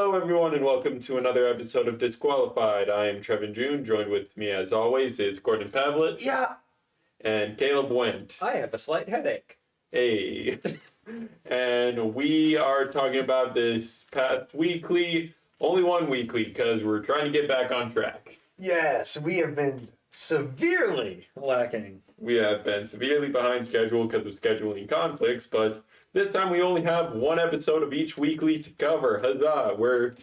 Hello, everyone, and welcome to another episode of Disqualified. I am Trevin June. Joined with me, as always, is Gordon Pavlet. Yeah. And Caleb Wendt. I have a slight headache. Hey. And we are talking about this past weekly, only one weekly, because we're trying to get back on track. Yes, we have been severely lacking. We have been severely behind schedule because of scheduling conflicts, but this time we only have one episode of each weekly to cover. Huzzah! We're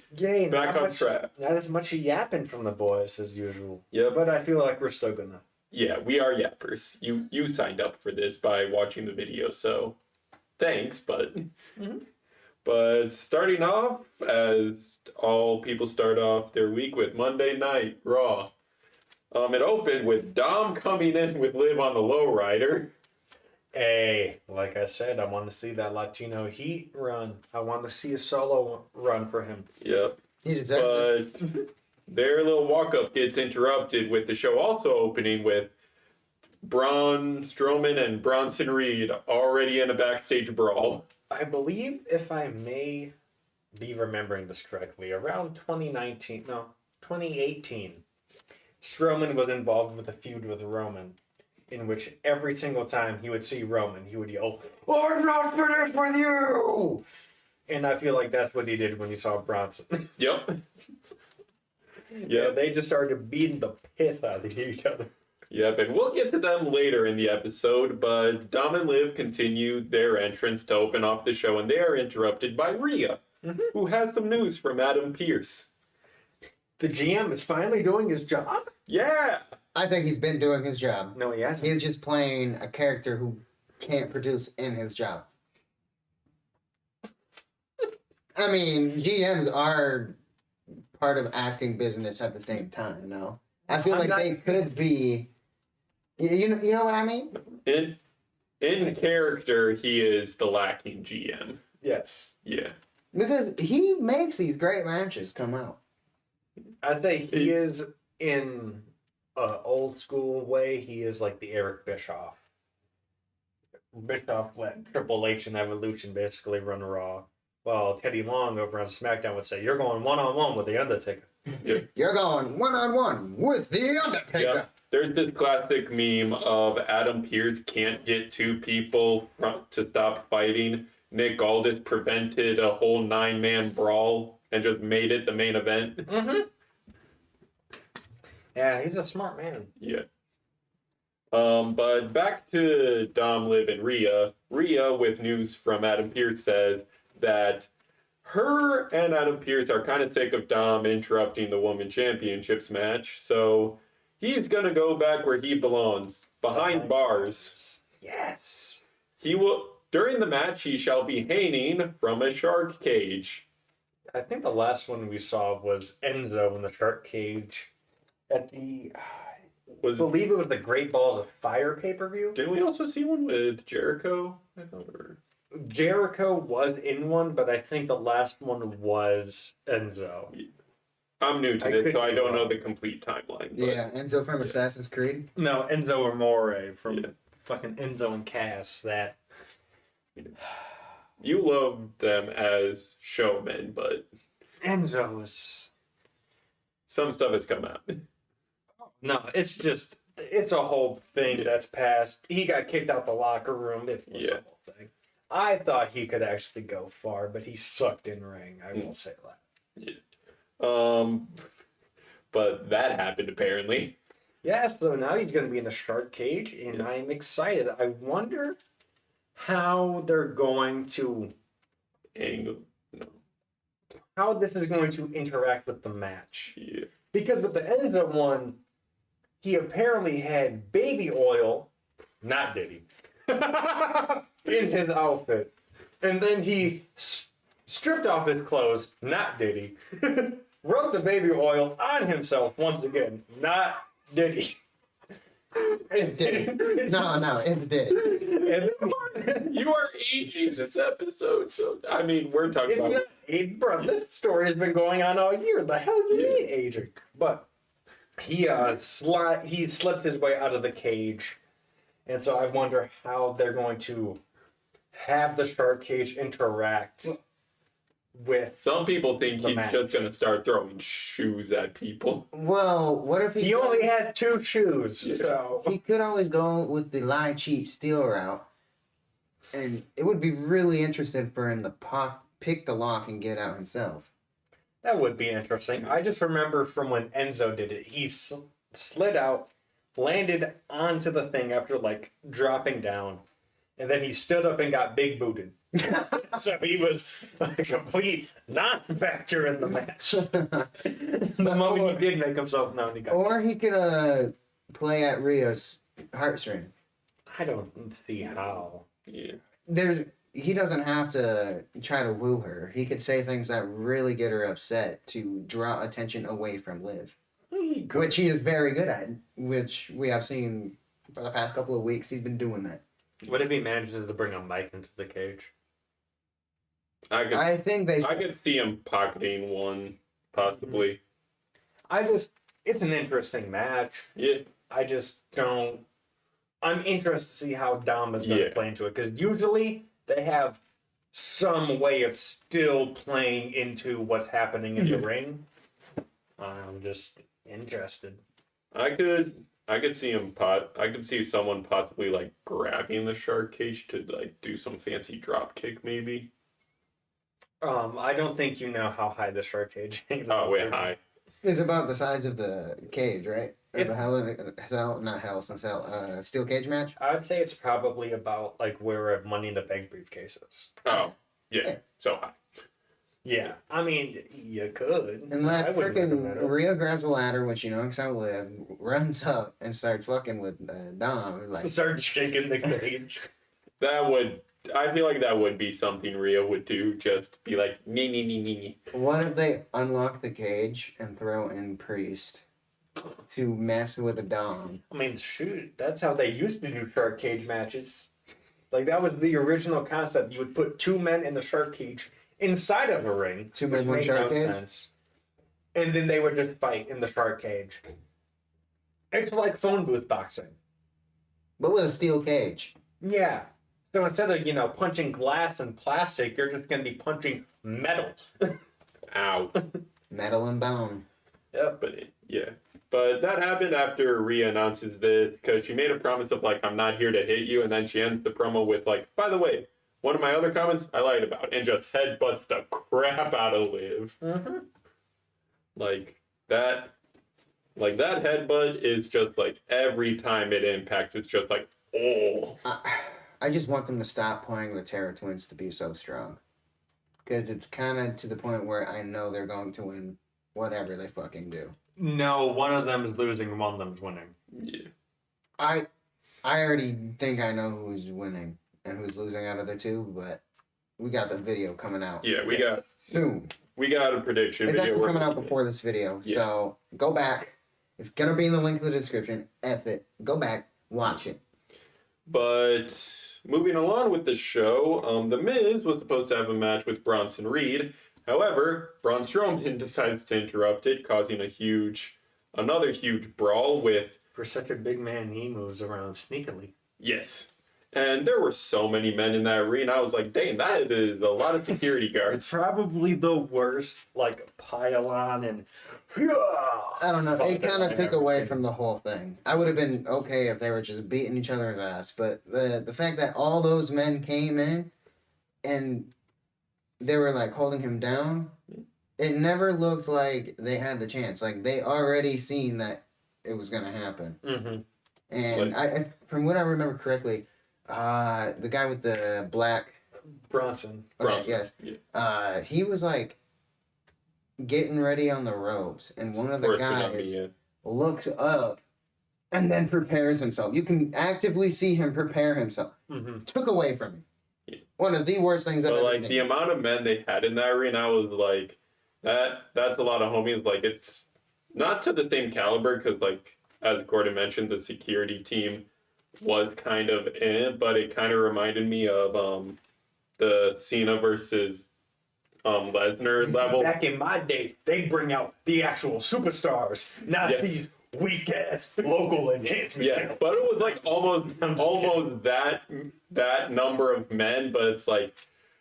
back on track. Not as much yapping from the boys as usual. Yep. But I feel like we're still gonna. Yeah, we are yappers. You signed up for this by watching the video, so thanks, but... Mm-hmm. But starting off, as all people start off their week with Monday Night Raw. It opened with Dom coming in with Liv on the lowrider. Hey, like I said, I want to see that Latino Heat run. I want to see a solo run for him. Yep. He deserves But their little walk-up gets interrupted with the show also opening with Braun Strowman and Bronson Reed already in a backstage brawl. I believe, if I may be remembering this correctly, around 2018, Strowman was involved with a feud with Roman, in which every single time he would see Roman, he would yell, "I'm not finished with you!" And I feel like that's what he did when he saw Bronson. Yep. Yeah, they just started beating the piss out of each other. Yep, and we'll get to them later in the episode, but Dom and Liv continue their entrance to open off the show, and they are interrupted by Rhea, who has some news from Adam Pearce. The GM is finally doing his job? Yeah! I think he's been doing his job. No, he hasn't. He's just playing a character who can't produce in his job. I mean, GMs are part of acting business at the same time, no? I feel like they could be... You know what I mean? In character, he is the lacking GM. Yes. Yeah. Because he makes these great matches come out. I'd say he is, in an old school way, he is like the Eric Bischoff. Bischoff let Triple H and Evolution basically run Raw. While Teddy Long over on SmackDown would say, "You're going one-on-one with The Undertaker." Yep. You're going one-on-one with The Undertaker. Yep. There's this classic meme of Adam Pearce can't get two people to stop fighting. Nick Aldis prevented a whole 9-man brawl and just made it the main event. Mm-hmm. Yeah, he's a smart man. Yeah. But back to Dom, Liv, and Rhea. Rhea, with news from Adam Pearce, says that her and Adam Pearce are kind of sick of Dom interrupting the Women's Championships match, so he's gonna go back where he belongs, behind bars. Yes. During the match, he shall be hanging from a shark cage. I think the last one we saw was Enzo in the shark cage at the... I believe it was the Great Balls of Fire pay-per-view. Didn't we also see one with Jericho? I thought Jericho was in one, but I think the last one was Enzo. I'm new to this, so I don't know the complete timeline. But Yeah, Enzo from Assassin's Creed. No, Enzo Amore from fucking Enzo and Cass. That you love them as showmen, but Enzo is... some stuff has come out. No, it's a whole thing that's passed. He got kicked out the locker room. It was a whole thing. I thought he could actually go far, but he sucked in ring. I will say that. Yeah. But that happened apparently. Yeah, so now he's going to be in the shark cage, and I'm excited. I wonder how they're going to... How this is going to interact with the match. Yeah. Because with the Enzo one, he apparently had baby oil, not Diddy, in his outfit. And then he stripped off his clothes, not Diddy, rubbed the baby oil on himself once again, not Diddy. It's Diddy. No, it's Diddy. And You are aging this episode, so I mean we're talking about bro, this story has been going on all year. The hell you mean aging? But he slipped his way out of the cage, and so I wonder how they're going to have the shark cage interact with. Some people think The he's match. just gonna start throwing shoes at people. Well, what if He only has 2 shoes, Yeah. so He could always go with the lie, cheat, steal route, and it would be really interesting for him to pick the lock and get out himself. that would be interesting. I just remember from when Enzo did it, he slid out, landed onto the thing after like dropping down, and then he stood up and got big booted. So he was a complete non-factor in the match. The moment he did make himself known, he got. Or he could play at Rhea's heartstring. I don't see how. Yeah. He doesn't have to try to woo her. He could say things that really get her upset to draw attention away from Liv, which he is very good at. Which we have seen for the past couple of weeks. He's been doing that. What if he manages to bring a mic into the cage? I think they. I could see him pocketing one, possibly. It's an interesting match. Yeah. I just don't. I'm interested to see how Dom is going to Yeah. play into it because usually they have some way of still playing into what's happening in the ring. I'm just interested. I could see him I could see someone possibly like grabbing the shark cage to like do some fancy drop kick maybe. I don't think you know how high the shark cage is. Oh, way high. It's about the size of the cage, right? It- Steel cage match. I'd say it's probably about like where a Money in the Bank briefcase is. Oh, yeah, so high. Yeah, I mean you could. Unless I wouldn't recommend freaking it. Rhea grabs a ladder, which you know how Liv, runs up and starts fucking with Dom. Like, Start shaking the cage. I feel like that would be something Rhea would do. Just be like, nee, nee, nee, nee, nee. what if they unlock the cage and throw in Priest to mess with the Dom? I mean, shoot, that's how they used to do shark cage matches. Like, that was the original concept. You would put 2 men in the shark cage inside of a ring. 2 men, which 1 made shark no cage? sense. And then they would just fight in the shark cage. It's like phone booth boxing. But with a steel cage. Yeah. So instead of, punching glass and plastic, you're just going to be punching metal. Ow. Metal and bone. Yep. But that happened after Rhea announces this because she made a promise of like, I'm not here to hit you, and then she ends the promo with like, by the way, one of my other comments I lied about, and just headbutts the crap out of Liv. Mm-hmm. Like that headbutt is just like every time it impacts, it's just like, oh. I just want them to stop playing the Terror Twins to be so strong. Because it's kind of to the point where I know they're going to win whatever they fucking do. No, one of them is losing and one of them's winning. Yeah. I already think I know who's winning and who's losing out of the 2, but we got the video coming out Yeah, we got soon. a prediction It's video. actually coming out working- before this video, Yeah. so go back. It's gonna be in the link in the description. F it. Go back, watch it. But moving along with the show, The Miz was supposed to have a match with Bronson Reed. However, Braun Strowman decides to interrupt it, causing another huge brawl with, For such a big man, he moves around sneakily. yes. And there were so many men in that arena. I was like, dang, that is a lot of security guards. Probably the worst, like, pylon and... I don't know. It kind of took away from the whole thing. I would have been okay if they were just beating each other's ass, but the fact that all those men came in and they were like holding him down, it never looked like they had the chance. Like they already seen that it was gonna happen. Mm-hmm. And I from what I remember correctly, the guy with the black Bronson. okay, Bronson, yes, yeah. he was like getting ready on the ropes, and one of the Worse than guys me, yeah. looks up and then prepares himself. You can actively see him prepare himself. Mm-hmm. Took away from him. Yeah. One of the worst things I've But ever like seen. the amount of men they had in that arena, I was like, that's a lot of homies. Like it's not to the same caliber because like as Gordon mentioned, the security team was kind of but it kind of reminded me of the Cena versus Lesnar level. Back in my day, they bring out the actual superstars, not Yes. these weak-ass local enhancement Yeah, talents. but it was like almost that number of men, but it's like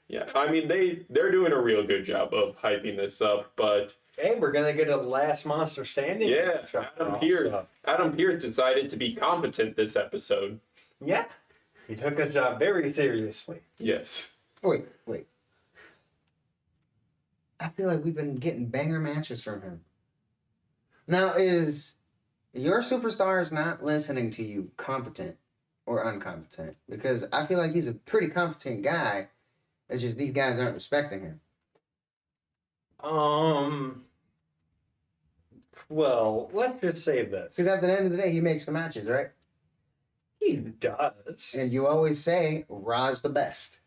Yeah, I mean they're doing a real good job of hyping this up, but Hey, we're gonna get a last monster standing. yeah, match Adam off, Pearce. so- Adam Pearce decided to be competent this episode. Yeah, he took his job very seriously. Yes. Wait. I feel like we've been getting banger matches from him. Now, is your superstars not listening to you competent or incompetent? Because I feel like he's a pretty competent guy. It's just these guys aren't respecting him. Well, let's just say this. Because at the end of the day, he makes the matches, right? He does. And you always say Raw's the best.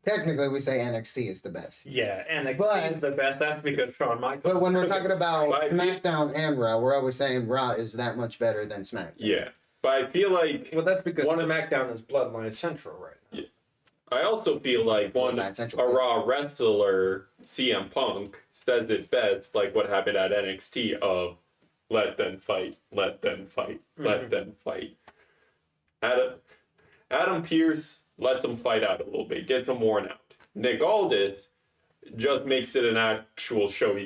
Technically, we say NXT is the best. Yeah, and But- is the best. That's because Shawn Michaels. But when we're talking about But- SmackDown and Raw, we're always saying Raw is that much better than SmackDown. Yeah, but I feel like Well, that's because One of- SmackDown is Bloodline Central right now. I also feel like Bloodline a Central. Raw wrestler, CM Punk, says it best, like what happened at NXT of let them fight, let them fight, let them fight. Adam Pearce lets them fight out a little bit, gets them worn out. Nick Aldis just makes it an actual show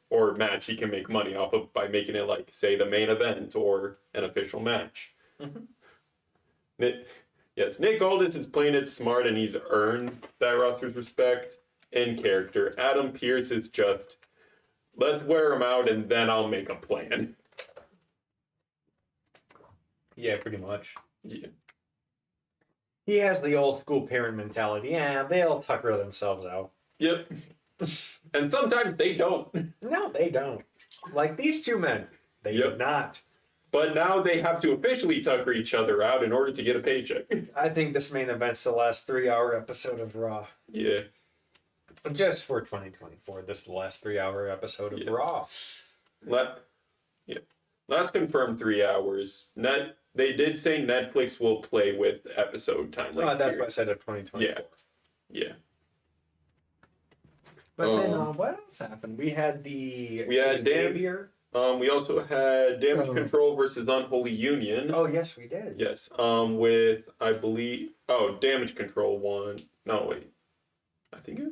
or match he can make money off of by making it like, say, the main event or an official match. Nick Aldis is playing it smart and he's earned that roster's respect in character. Adam Pearce is just, let's wear him out and then I'll make a plan. Yeah, pretty much. Yeah. He has the old school parent mentality. Yeah, they'll tucker themselves out. Yep. And sometimes they don't. No, they don't. Like these two men, they Yep. did not. But now they have to officially tucker each other out in order to get a paycheck. I think this main event's the last 3-hour episode of Raw. Yeah. Just for 2024, this is the last 3-hour episode of Yeah. Raw. Last confirmed 3 hours. They did say Netflix will play with episode time. That's what I said of 2024. Yeah. But then what else happened? We had Xavier. We also had Damage Control versus Unholy Union. Oh yes, we did. Yes. With I believe Damage Control won. No wait. I think it.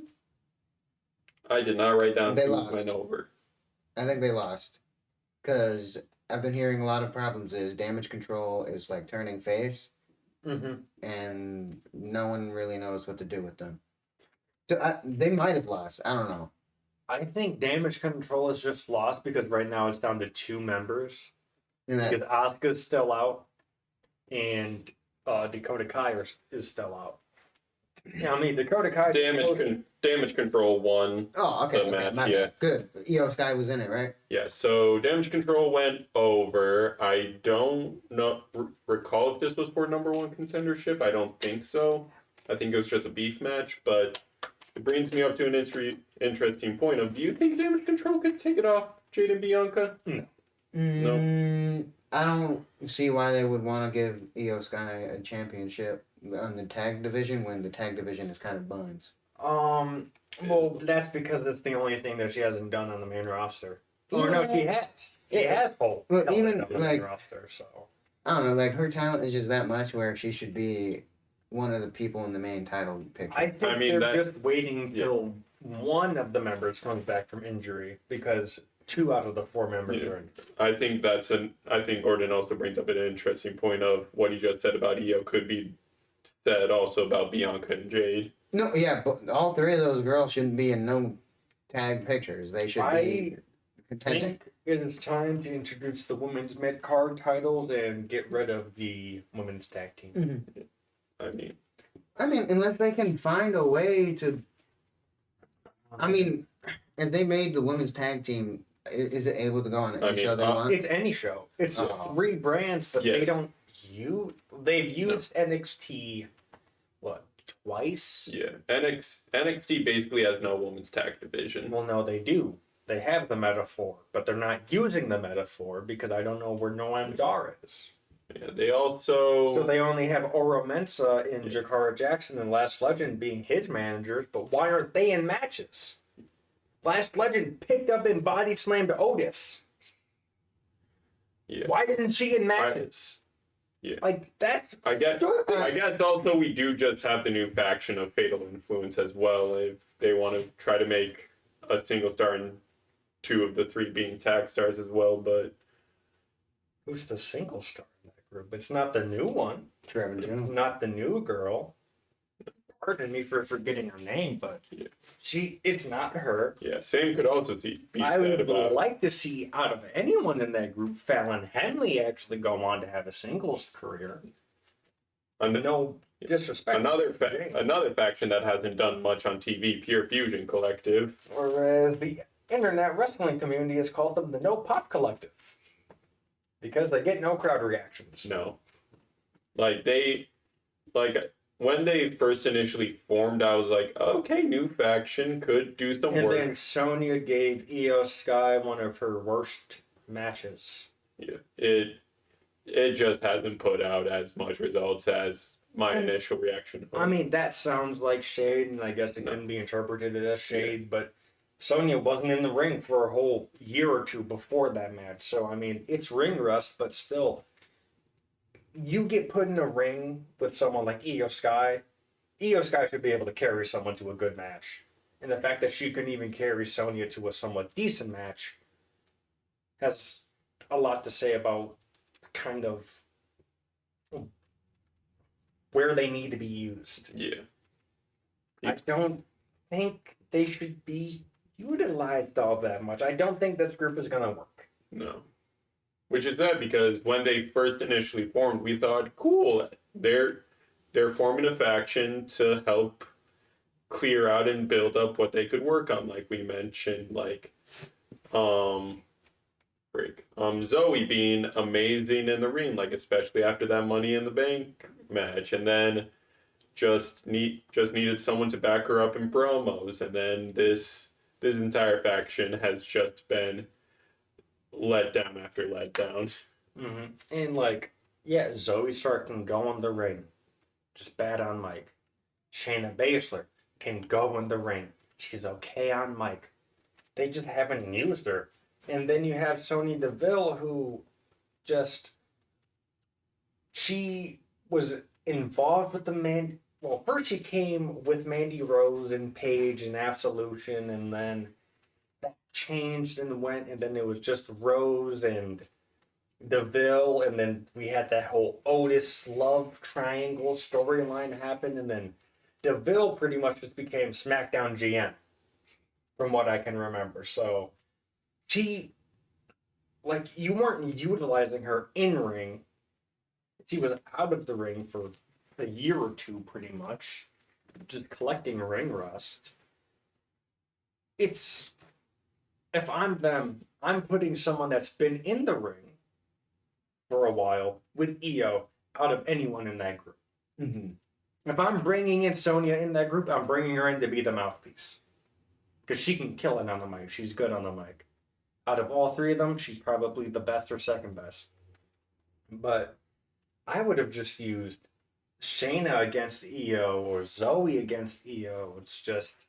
I did not write down They who lost. went over. I think they lost. Because I've been hearing a lot of problems is Damage Control is like turning face. Mm-hmm. And no one really knows what to do with them. So they might have lost. I don't know. I think Damage Control is just lost because right now it's down to 2 members. And that, Because Asuka's still out, and Dakota Kai is still out. Yeah, I mean Dakota Kai. Damage Control won. okay. the match, my yeah. bad. Good. Io Sky was in it, right? Yeah, so Damage Control went over. I don't recall if this was for number 1 contendership. I don't think so. I think it was just a beef match, but it brings me up to an interesting point of, do you think Damage Control could take it off Jade and Bianca? No. I don't see why they would want to give Io Sky a championship on the tag division when the tag division is kind of buns. Well, that's because it's the only thing that she hasn't done on the main roster. Or no, she has. She has both. But even, on the like- main roster, so. I don't know, like her talent is just that much where she should be one of the people in the main title picture. I think I mean, they're that- just waiting till one of the members comes back from injury because 2 out of the 4 members Yeah. are in. I think Gordon also brings up an interesting point of what he just said about Io could be said also about Bianca and Jade. No, yeah, but all 3 of those girls shouldn't be in no tag pictures. They should be I contending. think it is time to introduce the women's mid-card titles and get rid of the women's tag team. I mean, Unless they can find a way to. I mean, if they made the women's tag team, is it able to go on any show they want? It's any show. It's Oh. 3 brands, but Yes. they don't use. They've used NXT, twice? yeah. NXT basically has no women's tag division. Well, no, they do. They have the metaphor, but they're not using the metaphor because I don't know where Noam Dar is. Yeah, they also So they only have Ora Mensa and Jakara Jackson and Last Legend being his managers, but why aren't they in matches? Last Legend picked up and body slammed Otis. Yeah. Why isn't she in matches? Yeah. Like, that's... I guess also we do just have the new faction of Fatal Influence as well. If they want to try to make a single star and 2 of the 3 being tag stars as well, but Who's the single star in that group? It's not the new one. Trevor Jones. Not the new girl. Pardon me for forgetting her name, but it's not her. yeah, same could also be I said would about like to see, out of anyone in that group, Fallon Henley actually go on to have a singles career. No disrespect. another faction that hasn't done much on TV, Pure Fusion Collective. Whereas the internet wrestling community has called them the No Pop Collective. Because they get no crowd reactions. No. When they first initially formed, I was like, okay, new faction could do some And work. then Sonya gave Io Sky one of her worst matches. Yeah, it just hasn't put out as much results as my initial reaction. I mean, that sounds like shade, and I guess it can be interpreted as shade, but Sonya wasn't in the ring for a whole year or two before that match. So, I mean, it's ring rust, but still, you get put in a ring with someone like Io Sky. Io Sky should be able to carry someone to a good match. And the fact that she couldn't even carry Sonya to a somewhat decent match has a lot to say about kind of where they need to be used. Yeah. I don't think they should be utilized all that much. I don't think this group is going to work. No. Which is sad because when they first initially formed, we thought, cool, they're forming a faction to help clear out and build up what they could work on, like we mentioned, Zoe being amazing in the ring, like especially after that Money in the Bank match, and then just needed someone to back her up in promos, and then this entire faction has just been let down after let down. Mm-hmm. And Zoe Stark can go in the ring, just bad on mic. Shayna Baszler can go in the ring. She's okay on mic. They just haven't used her. And then you have Sonya Deville, who she was involved with the man. Well, first she came with Mandy Rose and Paige and Absolution, and then that changed and went, and then it was just Rose and Deville, and then we had that whole Otis love triangle storyline happen, and then Deville pretty much just became SmackDown GM, from what I can remember. So you weren't utilizing her in ring. She was out of the ring for a year or two, pretty much, just collecting ring rust. If I'm them, I'm putting someone that's been in the ring for a while with Io out of anyone in that group. Mm-hmm. If I'm bringing in Sonya in that group, I'm bringing her in to be the mouthpiece. Because she can kill it on the mic. She's good on the mic. Out of all 3 of them, she's probably the best or second best. But I would have just used Shayna against Io or Zoe against Io. It's just,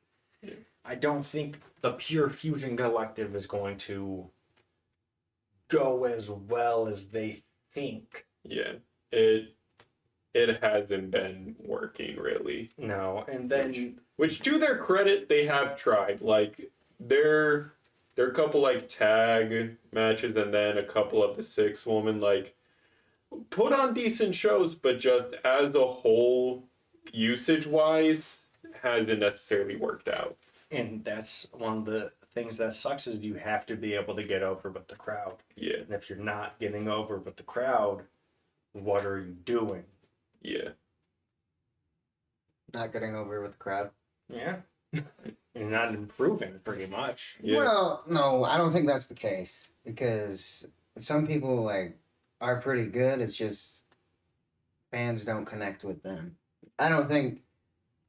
I don't think the Pure Fusion Collective is going to go as well as they think. Yeah, it hasn't been working really. No, and then Which to their credit, they have tried. Like their couple like tag matches and then a couple of the 6-woman put on decent shows, but just as a whole, usage wise, hasn't necessarily worked out. And that's one of the things that sucks is you have to be able to get over with the crowd. Yeah. And if you're not getting over with the crowd, what are you doing? Yeah. Not getting over with the crowd. Yeah. You're not improving, pretty much. Yeah. Well, no, I don't think that's the case because some people are pretty good. It's just fans don't connect with them. I don't think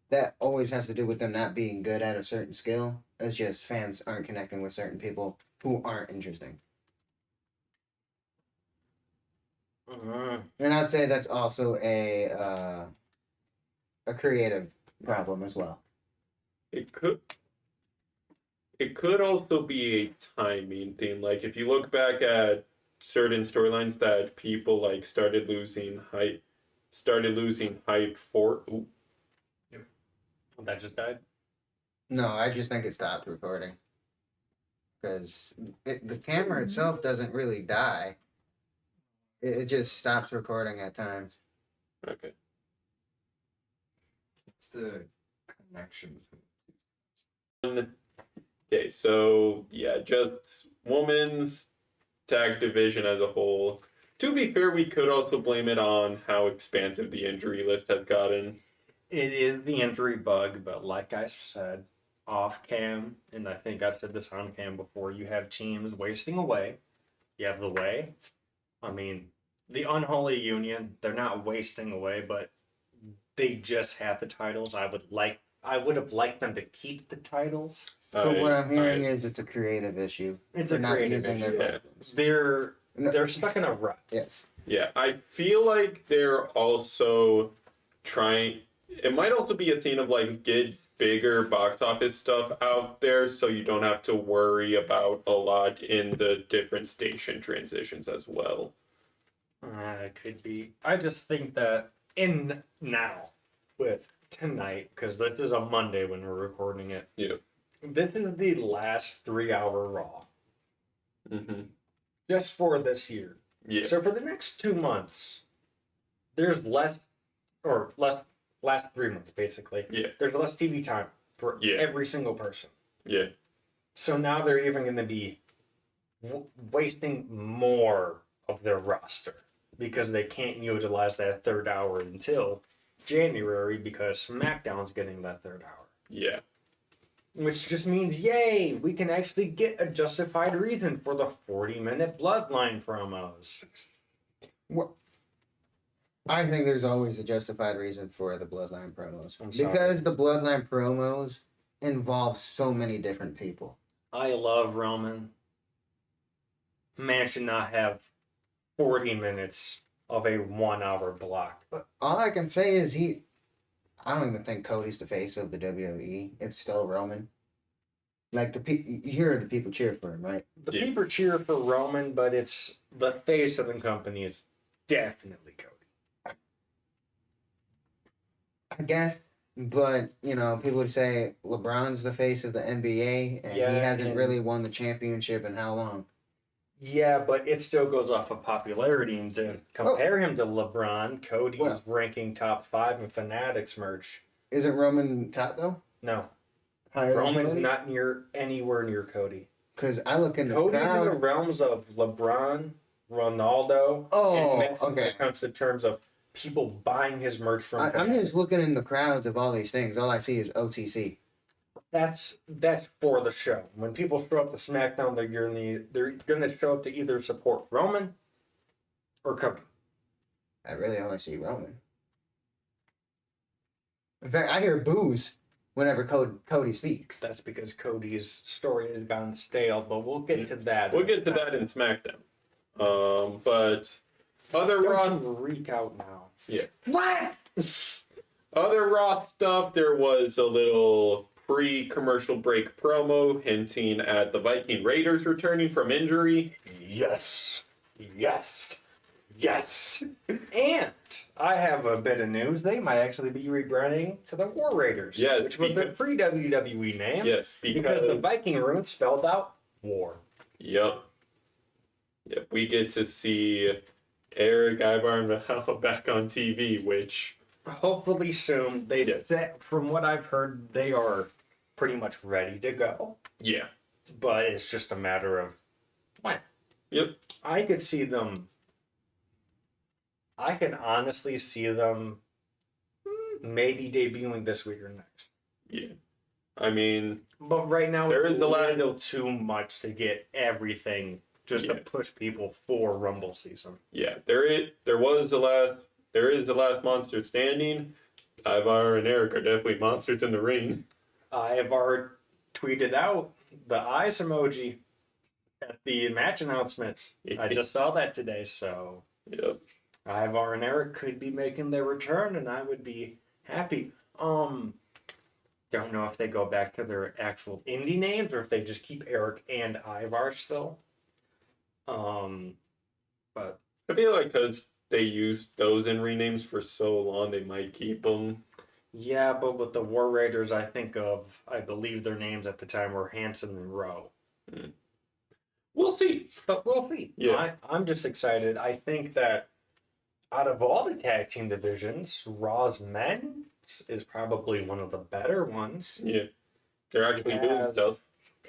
that always has to do with them not being good at a certain skill. It's just fans aren't connecting with certain people who aren't interesting. And I'd say that's also a creative problem as well. It could also be a timing thing. Like if you look back at certain storylines that people like started losing hype for. Ooh, That just died. No, I just think it stopped recording. Because the camera itself doesn't really die. It just stops recording at times. okay. It's the connection. Okay, so yeah, just women's tag division as a whole. To be fair, we could also blame it on how expansive the injury list has gotten. It is the injury bug, but like I said, off cam, and I think I've said this on cam before, you have teams wasting away. You have the way. I mean, the unholy union, they're not wasting away, but they just have the titles. I would have liked them to keep the titles. So what I'm hearing is it's a creative issue. It's They're a not creative using issue. their Yeah. buttons. No. They're stuck in a rut. Yes. Yeah, I feel like they're also trying. It might also be a thing of like get bigger box office stuff out there so you don't have to worry about a lot in the different station transitions as well. It could be. I just think that in now with tonight, because this is a Monday when we're recording it. Yeah. This is the last 3-hour Raw Mm-hmm. just for this year. Yeah. So for the next 2 months, there's less, last 3 months basically. Yeah. There's less TV time for Yeah. every single person. Yeah. So now they're even going to be wasting more of their roster because they can't utilize that third hour until January because SmackDown's getting that third hour. Yeah. Which just means, yay, we can actually get a justified reason for the 40-minute Bloodline promos. Well, I think there's always a justified reason for the Bloodline promos. I'm sorry. Because the Bloodline promos involve so many different people. I love Roman. Man should not have 40 minutes of a 1-hour block. But all I can say is I don't even think Cody's the face of the WWE. It's still Roman. Like you hear the people cheer for him, right? The Yeah. people cheer for Roman, but it's the face of the company is definitely Cody. I guess. But, people would say LeBron's the face of the NBA, and he hasn't really won the championship in how long? Yeah, but it still goes off of popularity. And to compare him to LeBron, Cody's ranking top 5 in Fanatics merch. Isn't Roman top, though? No. Higher than Roman's Cody? not anywhere near Cody. Because I look in the Cody's in the crowd. realms of LeBron, Ronaldo, Oh, and Messi when okay. it comes to terms of people buying his merch from I'm Fanatics. just looking in the crowds of all these things. All I see is OTC. That's for the show. When people show up to SmackDown, they're gonna show up to either support Roman or Cody. I really only see Roman. In fact, I hear boos whenever Cody speaks. That's because Cody's story has gone stale, but we'll get to that. We'll get to that in SmackDown. But other Raw. Don't freak out now. Yeah. What? Other Raw stuff, there was a little pre-commercial break promo hinting at the Viking Raiders returning from injury. Yes. Yes. Yes. And I have a bit of news. They might actually be rebranding to the War Raiders. Yes, Which was the pre-WWE name. Yes, Because the Viking roots spelled out war. Yep. We get to see Eric Ivar and Valhalla back on TV, which Hopefully soon. From what I've heard, they are pretty much ready to go. yeah. But it's just a matter of when. Yep. I could see them. I can honestly see them maybe debuting this week or next. Yeah. I mean, But right now, There it's is a a lot- little too much to get everything just to Yeah. push people for Rumble season. yeah, there is the last monster standing. Ivar and Eric are definitely monsters in the ring. I've already tweeted out the eyes emoji at the match announcement. I just saw that today, so Yep. Ivar and Eric could be making their return, and I would be happy. Don't know if they go back to their actual indie names or if they just keep Eric and Ivar still. But I feel like because they used those in renames for so long, they might keep them. yeah, but with the War Raiders, I believe their names at the time were Hanson and Rowe. We'll see. But we'll see. Yeah. I'm just excited. I think that out of all the tag team divisions, Raw's men is probably one of the better ones. Yeah. They're actually You doing have stuff.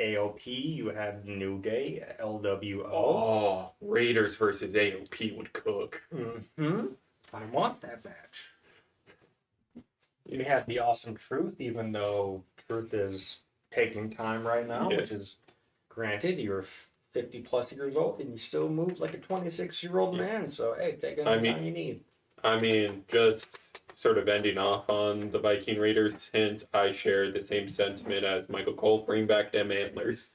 AOP, you have New Day, LWO. Oh, Raiders versus AOP would cook. Mm-hmm. I want that match. You have the Awesome Truth, even though Truth is taking time right now, Yeah. which is granted, you're 50 plus years old and you still move like a 26-year-old man. So, hey, take any time you need. I mean, just sort of ending off on the Viking Raiders hint, I share the same sentiment as Michael Cole. Bring back them antlers.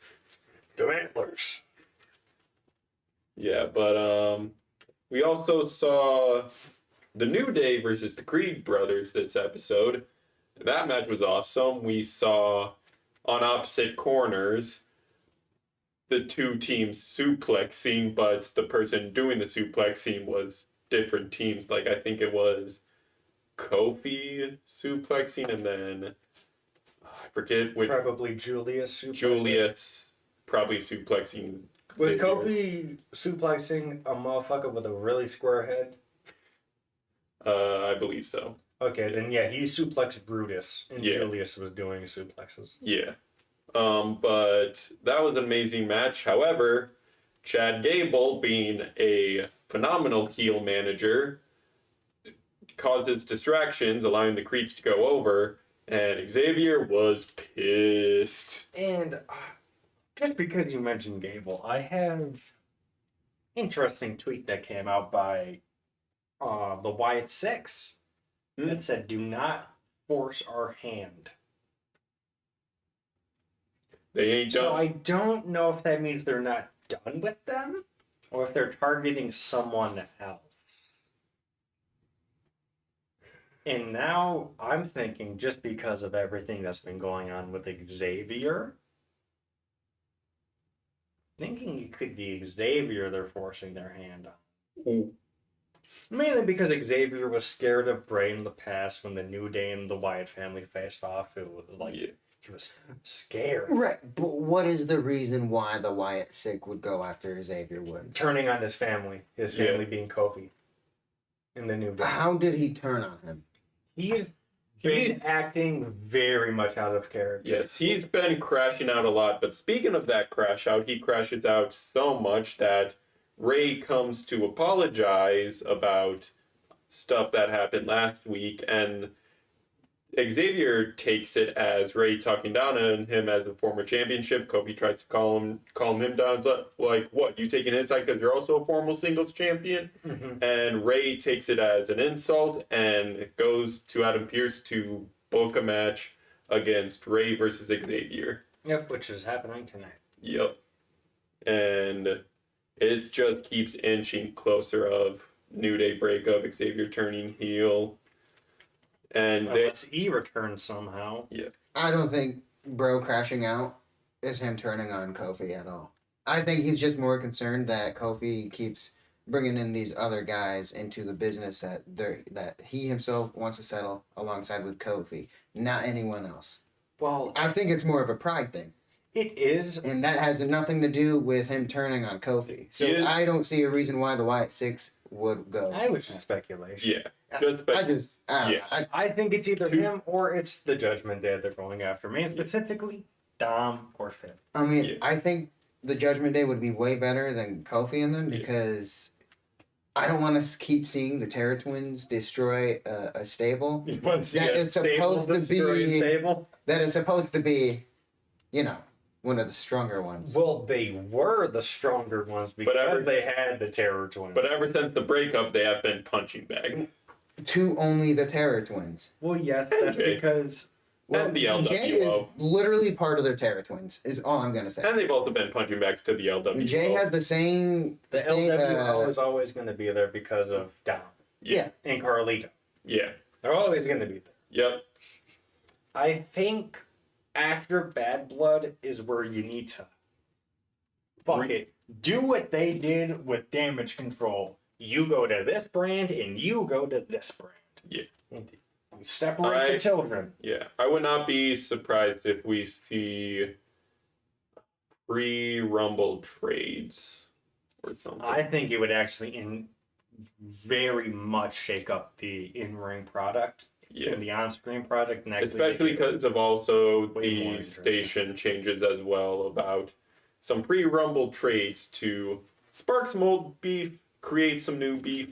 The Antlers. Yeah, but we also saw the New Day versus the Creed brothers this episode. That match was awesome. We saw on opposite corners the two teams suplexing, but the person doing the suplexing was different teams. Like I think it was Kofi suplexing, and then I forget which. Probably Julius. Julius probably suplexing. Was Xavier. Kofi suplexing a motherfucker with a really square head? I believe so. Okay, then yeah, he suplexed Brutus, and Yeah. Julius was doing suplexes. Yeah. But that was an amazing match. However, Chad Gable, being a phenomenal heel manager, causes distractions, allowing the Creeds to go over, and Xavier was pissed. And just because you mentioned Gable, I have interesting tweet that came out by the Wyatt Six that said, "Do not force our hand." They ain't So done. I don't know if that means they're not done with them, or if they're targeting someone else. And now I'm thinking, just because of everything that's been going on with Xavier, thinking it could be Xavier they're forcing their hand on. Ooh. Mainly because Xavier was scared of Bray in the past when the New Day and the Wyatt family faced off. It was like Yeah. he was scared. Right, but what is the reason why the Wyatt Sick would go after Xavier Woods? Turning on his family being Kofi in the New Day. How did he turn on him? He's been acting very much out of character. Yes, he's been crashing out a lot, but speaking of that crash out, he crashes out so much that Ray comes to apologize about stuff that happened last week, and Xavier takes it as Ray talking down on him as a former championship. Kofi tries to calm him down, like, what, you taking his side because you're also a former singles champion? Mm-hmm. And Ray takes it as an insult and goes to Adam Pearce to book a match against Ray versus Xavier. Yep, which is happening tonight. Yep. And it just keeps inching closer of New Day breakup, Xavier turning heel. And Unless he returns somehow. I don't think Bro crashing out is him turning on Kofi at all. I think he's just more concerned that Kofi keeps bringing in these other guys into the business that he himself wants to settle alongside with Kofi, not anyone else. Well, I think it's more of a pride thing. it is. And that has nothing to do with him turning on Kofi. So Yeah. I don't see a reason why the Wyatt Six would go. I was just speculation. yeah. Just I just, I don't Yeah. know. I, I think it's either him or it's the Judgment Day they're going after. Me specifically, Dom or Finn. I mean, Yeah. I think the Judgment Day would be way better than Kofi and them Yeah. because I don't want to keep seeing the Terror Twins destroy a stable You want to see That a is supposed stable to destroy a be- stable? that is supposed to be, one of the stronger ones. Well, they were the stronger ones because they had the Terror Twins. But ever since the breakup, they have been punching bags. To only the Terror Twins. Well, yes, that's Okay. because And the Jay is LWO. literally part of their Terror Twins. Is all I'm gonna say. And they've also been punching bags to the LWO. Jay has the same. the same, LWO is always going to be there because of Dom yeah. and Carlito. Yeah. They're always going to be there. Yep. I think after Bad Blood is where you need to Fuck it. Do what they did with Damage Control. You go to this brand and you go to this brand. Yeah. We separate the children. Yeah, I would not be surprised if we see pre-Rumble trades or something. I think it would actually very much shake up the in-ring product and the on-screen product. And especially because of also way the station changes as well about some pre-Rumble trades to spark some old beef, create some new beef,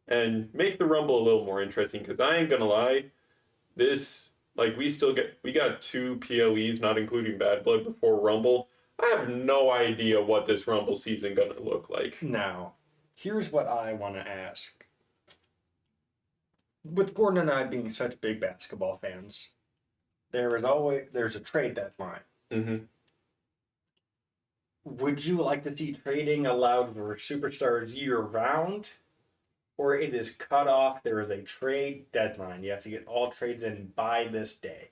and make the Rumble a little more interesting. Because I ain't gonna lie, we got 2 PLEs, not including Bad Blood, before Rumble. I have no idea what this Rumble season gonna look like. Now, here's what I want to ask. With Gordon and I being such big basketball fans, there's a trade deadline. Mm-hmm. Would you like to see trading allowed for superstars year round? Or it is cut off, there is a trade deadline. You have to get all trades in by this day.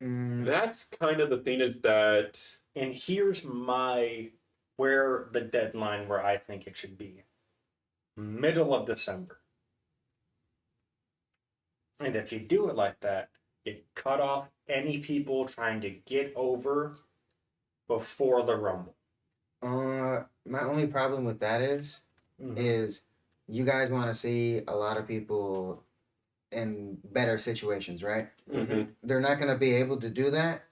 That's kind of the thing is that... And here's where the deadline where I think it should be. Middle of December. And if you do it like that, it cut off any people trying to get over before the Rumble. My only problem with that is you guys want to see a lot of people in better situations, right? Mm-hmm. They're not going to be able to do that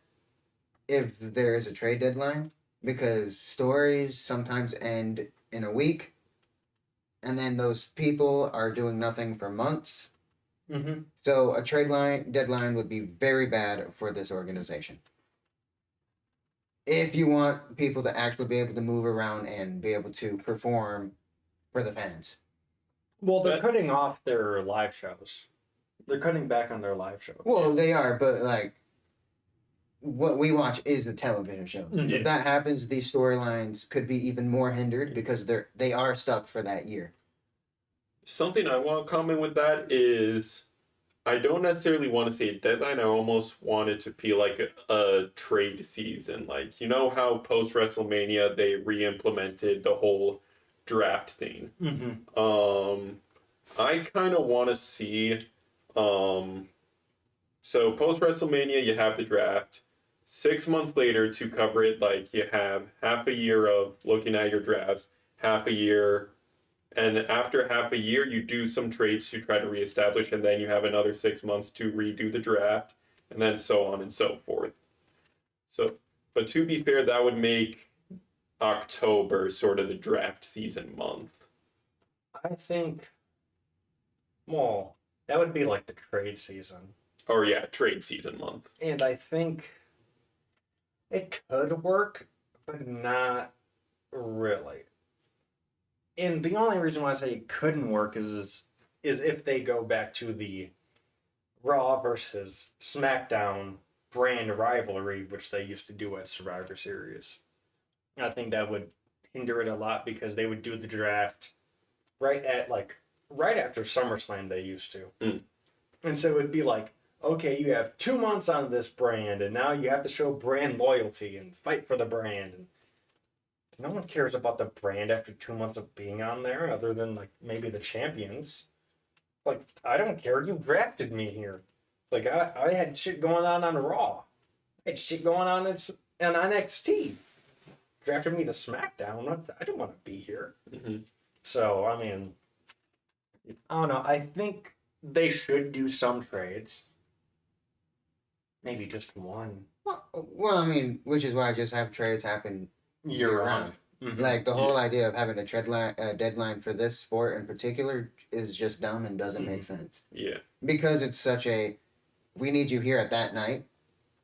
if there is a trade deadline because stories sometimes end in a week and then those people are doing nothing for months. Mm-hmm. So a deadline would be very bad for this organization. If you want people to actually be able to move around and be able to perform for the fans. Well, they're cutting off their live shows. They're cutting back on their live shows. Well, they are, but like what we watch is the television shows. Yeah. If that happens, these storylines could be even more hindered because they are stuck for that year. Something I want to comment with that is I don't necessarily want to say a deadline. I almost want it to feel like a trade season. Like, you know how post-WrestleMania they re-implemented the whole draft thing? Mm-hmm. I kind of want to see... so post-WrestleMania, you have the draft. 6 months later to cover it, like, you have half a year of looking at your drafts, half a year... And after half a year, you do some trades to try to reestablish, and then you have another 6 months to redo the draft, and then so on and so forth. So, but to be fair, that would make October sort of the draft season month. I think, well, that would be like the trade season. Or yeah, trade season month. And I think it could work, but not really. And the only reason why I say it couldn't work is if they go back to the Raw versus SmackDown brand rivalry, which they used to do at Survivor Series. I think that would hinder it a lot because they would do the draft right after SummerSlam they used to. Mm. And so it would be like, okay, you have 2 months on this brand, and now you have to show brand loyalty and fight for the brand. And no one cares about the brand after 2 months of being on there, other than like maybe the champions. Like, I don't care. You drafted me here. Like, I had shit going on Raw. I had shit going on NXT. Drafted me to SmackDown. I don't want to be here. Mm-hmm. So, I mean, I don't know. I think they should do some trades. Maybe just one. Well, I mean, which is why I just have trades happen year round. Mm-hmm. Like the whole idea of having a deadline for this sport in particular is just dumb and doesn't make sense. Yeah. Because it's such we need you here at that night.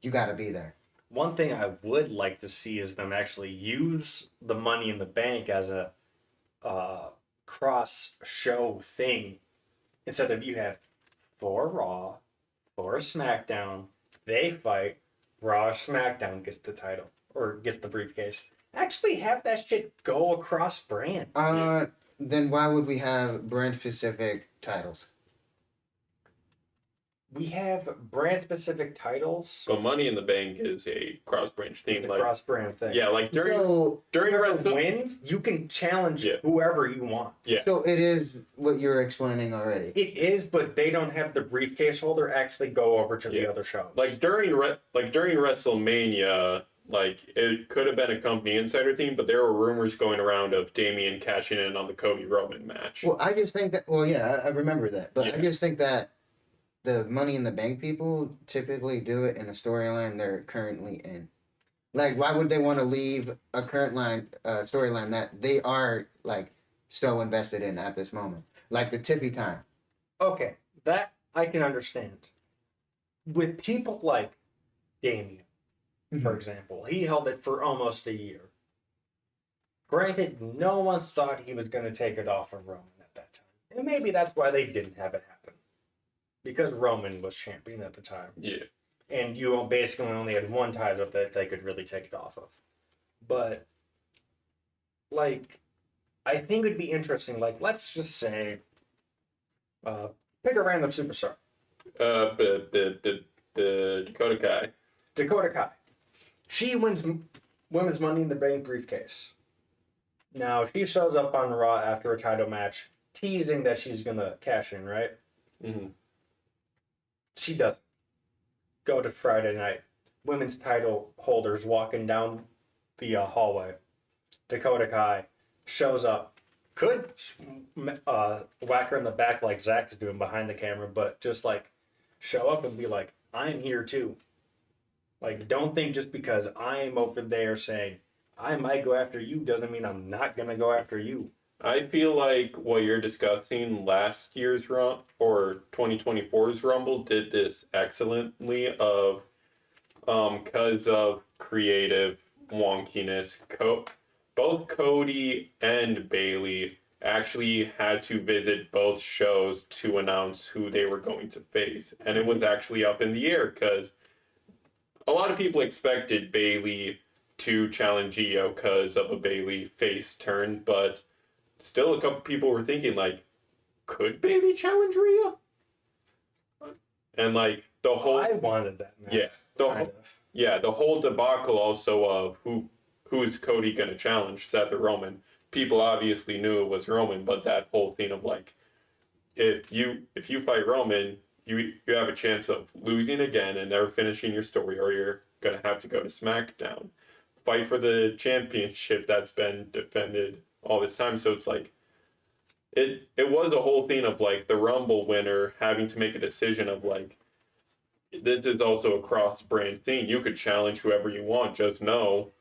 You got to be there. One thing I would like to see is them actually use the Money in the Bank as a cross-show thing. Instead of you have 4 Raw, 4 SmackDown, they fight, Raw or SmackDown gets the title, or gets the briefcase. Actually have that shit go across brands. Then why would we have brand-specific titles? we have brand-specific titles. But Money in the Bank is a cross-branch thing. It's a Like, cross-brand thing. yeah, like during So, Whoever Wrestle- wins, you can challenge Yeah. whoever you want. Yeah. so it is what you're explaining already. It is, but they don't have the briefcase holder actually go over to the Yeah. other shows. like during WrestleMania, like it could have been a company insider thing, but there were rumors going around of Damian cashing in on the Cody Roman match. Well, I just think that. Well, yeah, I remember that, but I Yeah. just think that the Money in the Bank people typically do it in a storyline they're currently in. Like, why would they want to leave a current storyline that they are like so invested in at this moment? Like the Tippy time. Okay, that I can understand. With people like Damien, for example, he held it for almost a year. Granted, no one thought he was going to take it off of Roman at that time. And maybe that's why they didn't have it happen. Because Roman was champion at the time. Yeah. And you basically only had one title that they could really take it off of. But, like, I think it would be interesting. Like, let's just say, pick a random superstar. Dakota Kai. Dakota Kai. She wins Women's Money in the Bank briefcase. Now, she shows up on Raw after a title match, teasing that she's going to cash in, right? Mm-hmm. She doesn't. Go to Friday night. Women's title holders walking down the hallway. Dakota Kai shows up. Could whack her in the back like Zach's doing behind the camera, but just like show up and be like, I'm here too. Like, don't think just because I'm over there saying I might go after you doesn't mean I'm not going to go after you. I feel like what you're discussing last year's Rumble or 2024's Rumble did this excellently of because of creative wonkiness. Both Cody and Bailey actually had to visit both shows to announce who they were going to face, and it was actually up in the air because a lot of people expected Bailey to challenge Io because of a Bailey face turn, but still a couple people were thinking like, could Bailey challenge Rhea? And like the whole I wanted that match. yeah the whole debacle also of who is Cody gonna challenge, Seth or Roman. People obviously knew it was Roman, but that whole thing of like, if you fight Roman, you have a chance of losing again and never finishing your story, or you're gonna have to go to SmackDown, fight for the championship that's been defended all this time. So it's like it was a whole thing of like the Rumble winner having to make a decision of like, this is also a cross-brand thing. You could challenge whoever you want. Just know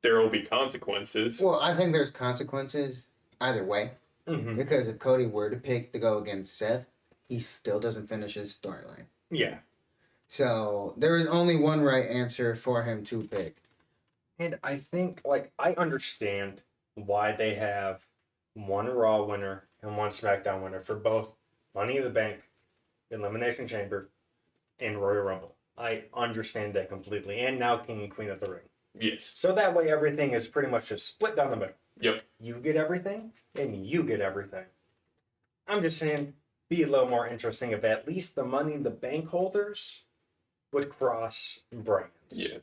there will be consequences. Well, I think there's consequences either way. Mm-hmm. Because if Cody were to pick to go against Seth, he still doesn't finish his storyline. Yeah. So there is only one right answer for him to pick. And I think, like, I understand why they have one Raw winner and one SmackDown winner for both Money in the Bank, Elimination Chamber, and Royal Rumble. I understand that completely. And now King and Queen of the Ring. Yes. So that way everything is pretty much just split down the middle. Yep. You get everything, and you get everything. I'm just saying, be a little more interesting if at least the Money in the Bank holders would cross brands. Yeah.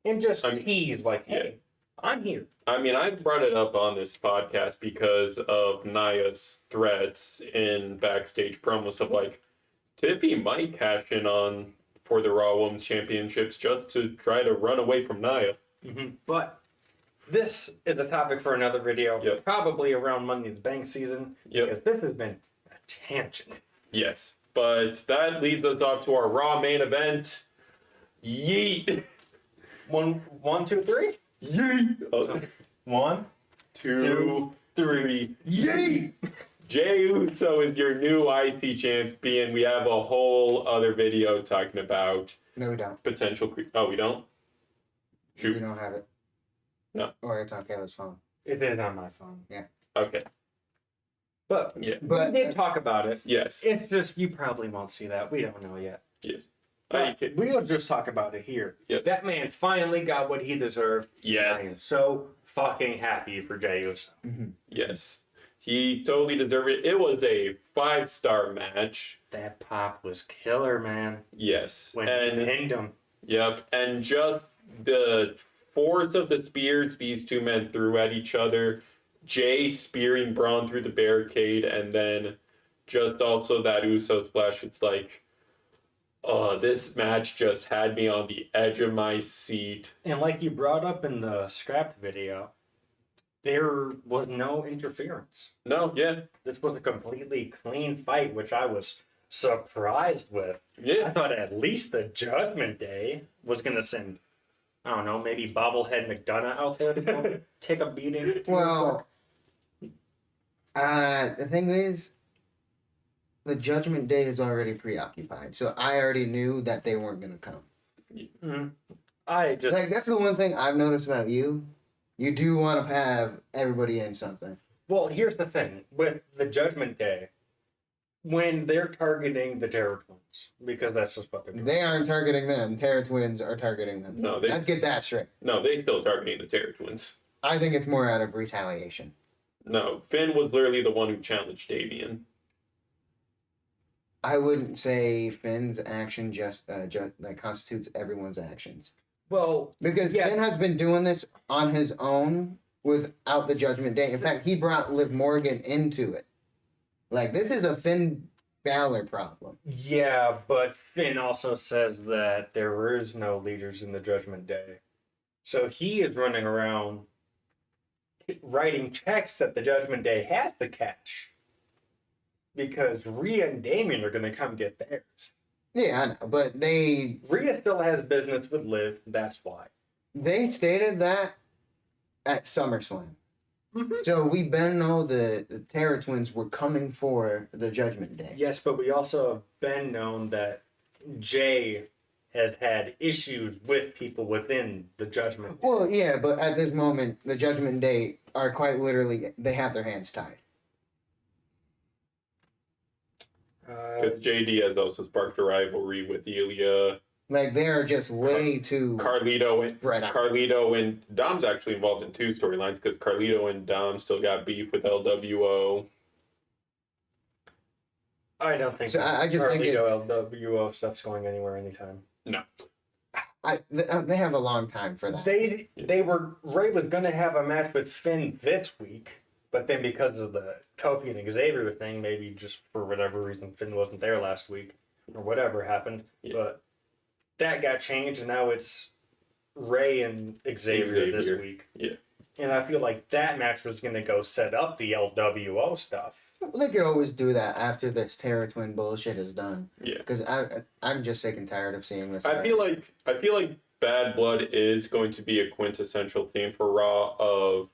And just I mean, tease, like, hey, I'm here. I mean, I brought it up on this podcast because of Nia's threats in backstage promos of like, Tiffy might cash in on for the Raw Women's Championships just to try to run away from Nia. Mm-hmm. But this is a topic for another video, Yep. probably around Money in the Bank season, Yep. because this has been a tangent. Yes. But that leads us off to our Raw main event. Yeet. One, two, three? Yeet. Oh, 1, 2, 3. Yeet. Jey Uso is your new IC champion. We have a whole other video talking about No, we don't. potential. Oh, we don't? We Shoot. don't have it. No. Or it's on Caleb's phone. It is on my phone. Okay. But Yeah. But we did talk about it. Yes. It's just, you probably won't see that. We don't know yet. Yes. But we'll just talk about it here. Yep. That man finally got what he deserved. I Yes. am so fucking happy for Jey Uso. Yes. He totally deserved it. It was a 5-star match. That pop was killer, man. Yes. When he pinned him. Yep. And just the force of the spears these two men threw at each other. Jay spearing Braun through the barricade, and then just also that Uso splash. It's like, oh, this match just had me on the edge of my seat. And like you brought up in the scrapped video, there was no interference. No, yeah. This was a completely clean fight, which I was surprised with. I Yeah. thought at least the Judgment Day was going to send, I don't know, maybe Bobblehead McDonough out there to take a beating. Well, the thing is, the Judgment Day is already preoccupied, so I already knew that they weren't gonna come. Mhm. I just, Like that's the one thing I've noticed about you. You do want to have everybody in something. well, here's the thing with the Judgment Day. When they're targeting the Terror Twins, because that's just what they're doing. They aren't targeting them. Terror Twins are targeting them. No, Let's get that straight. they still targeting the Terror Twins. I think it's more out of retaliation. No, Finn was literally the one who challenged Damien. I wouldn't say Finn's action just that constitutes everyone's actions. Well, Because yeah. Finn has been doing this on his own without the Judgment Day. In fact, he brought Liv Morgan into it. Like, this is a Finn Balor problem. Yeah, but Finn also says that there is no leaders in the Judgment Day. So he is running around writing checks that the Judgment Day has to cash. Because Rhea and Damien are going to come get theirs. Yeah, I know. But Rhea still has business with Liv, that's why. they stated that at SummerSlam. Mhm. So we been know the Terror Twins were coming for the Judgment Day. Yes, but we also have been known that Jay has had issues with people within the Judgment Day. Well, yeah, but at this moment, the Judgment Day are quite literally, they have their hands tied. Because JD has also sparked a rivalry with Ilya. Like, they are just way too Carlito spread out. and Dom's actually involved in 2 storylines because Carlito and Dom still got beef with LWO. I don't think So I just think Carlito LWO stuff's going anywhere anytime. They have a long time for that. They were Ray was gonna have a match with Finn this week, but then because of the Kofi and Xavier thing, maybe just for whatever reason Finn wasn't there last week or whatever happened. Yeah. But that got changed and now it's Ray and Xavier this week. Yeah. And I feel like that match was gonna go set up the LWO stuff. They could always do that after this Terror Twin bullshit is done. Yeah. Because I'm just sick and tired of seeing this. I feel like Bad Blood is going to be a quintessential theme for Raw of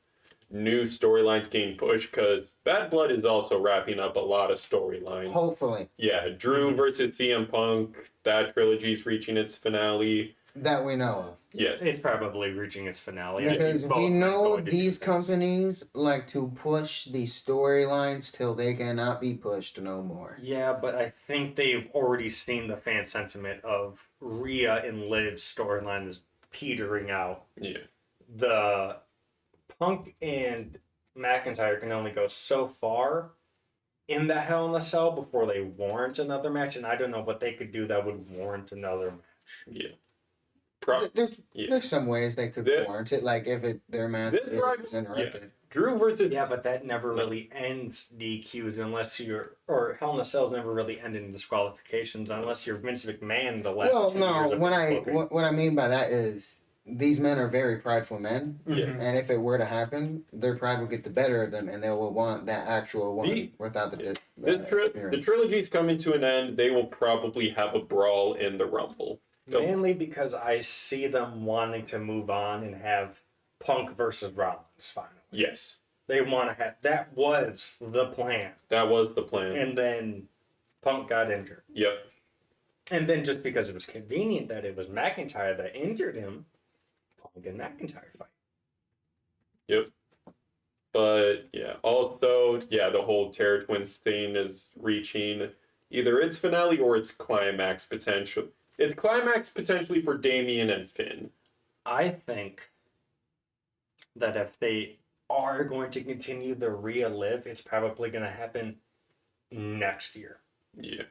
new storylines getting pushed because Bad Blood is also wrapping up a lot of storylines. Hopefully Yeah, Drew versus CM Punk, that trilogy's reaching its finale. that we know of. Yes. It's probably reaching its finale. I think Because both we are know going to do these this. companies like to push these storylines till they cannot be pushed no more. Yeah, but I think they've already seen the fan sentiment of Rhea and Liv's storyline is petering out. Yeah. The Punk and McIntyre can only go so far in the Hell in a Cell before they warrant another match, and I don't know what they could do that would warrant another match. Yeah. There's some ways they could This- warrant it, like if their match this is interrupted. Drew versus Yeah, but that never really ends DQs unless or Hell in a Cell's never really ended in disqualifications unless you're Vince McMahon the last Well, 2 years no, of what his booking. what I mean by that is these men are very prideful men, Yeah. and if it were to happen, their pride will get the better of them, and they will want that actual one The- without the the experience. trilogy's coming to an end. They will probably have a brawl in the Rumble. Mainly because I see them wanting to move on and have Punk versus Rollins finally. Yes. They want to have that was the plan. That was the plan. And then Punk got injured. Yep. And then just because it was convenient that it was McIntyre that injured him, Punk and McIntyre fight. Yep. But yeah, also, yeah, the whole Terror Twins thing is reaching either its finale or its climax potential. Its climax potentially for Damien and Finn. I think that if they are going to continue the Rhea Liv, it's probably going to happen next year. Yeah.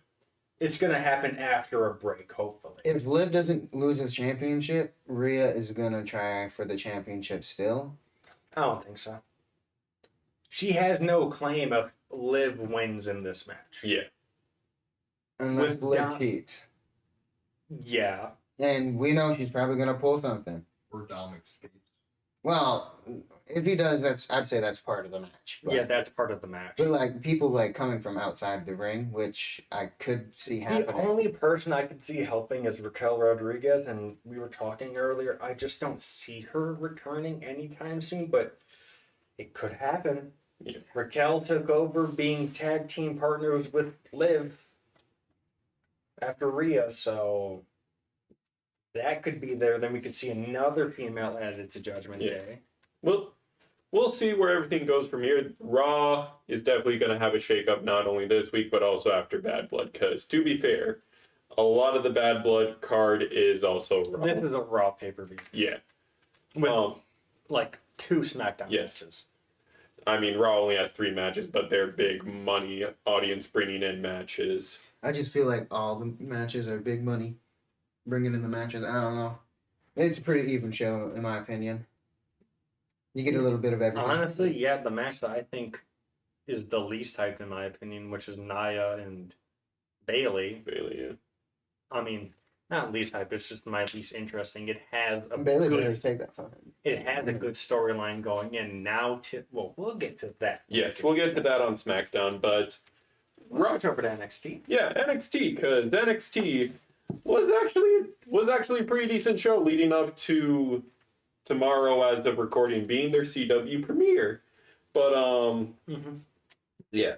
It's going to happen after a break, hopefully. If Liv doesn't lose his championship, Rhea is gonna try for the championship still. I don't think so. She has no claim if Liv wins in this match. Yeah. Unless With Liv Dom- cheats. Yeah. And we know she's probably gonna pull something. Or Dom escapes. Well, if he does, I'd say that's part of the match. But, Yeah, that's part of the match. but like people like coming from outside the ring, which I could see The happening. only person I could see helping is Raquel Rodriguez, and we were talking earlier. I just don't see her returning anytime soon, but it could happen. Yeah. Raquel took over being tag team partners with Liv after Rhea, so that could be there. Then we could see another female added to Judgment Yeah. Day. We'll see where everything goes from here. Raw is definitely going to have a shakeup not only this week, but also after Bad Blood. Because, to be fair, a lot of the Bad Blood card is also Raw. This is a Raw pay-per-view Yeah. with like 2 SmackDown Yes. matches. I mean, Raw only has 3 matches, but they're big money, audience bringing in matches. I just feel like all the matches are big money. Bringing in the matches, I don't know. It's a pretty even show, in my opinion. You get a little bit of everything. Honestly, yeah, the match that I think is the least hyped in my opinion, which is Nia and Bailey. Bailey, yeah. I mean, not least hyped, it's just my least interesting. It has a Bailey better good, take that fine. it has a good storyline going in. Now to we'll get to that. Yes, we'll get to that on SmackDown, but Let's switch over to NXT. yeah, NXT, because NXT was actually a pretty decent show leading up to tomorrow as of recording being their CW premiere. But yeah,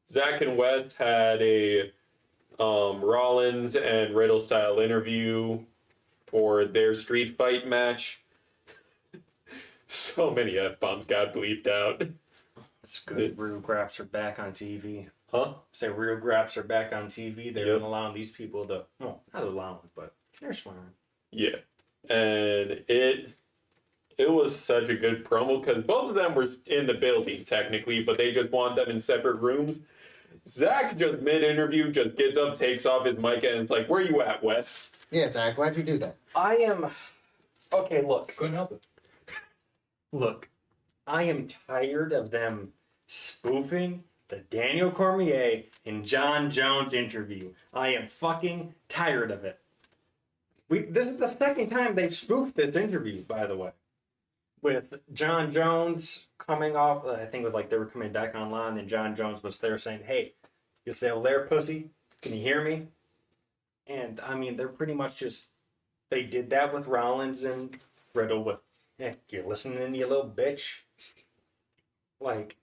Zach and West had a Rollins and Riddle style interview for their street fight match. So many F-bombs got bleeped out. It's good. Real Graps are back on TV. Huh? Say Real Graps are back on TV. They're Yep. allowing these people to, well, not allowing, but they're swearing. Yeah. And it was such a good promo because both of them were in the building technically, but they just want them in separate rooms. Zach just mid-interview just gets up, takes off his mic, and it's like, "Where you at, Wes?" Yeah, Zach, why'd you do that? I am, okay, look. Couldn't help it. Look, I am tired of them spoofing the Daniel Cormier and John Jones interview. I am fucking tired of it. This is the second time they've spoofed this interview, by the way. With John Jones coming off, I think it was like they were coming back online, and John Jones was there saying, "Hey, you still there, pussy? Can you hear me?" And I mean, they're pretty much just, they did that with Rollins and Riddle with, "Yeah, you're listening, you little bitch." Like,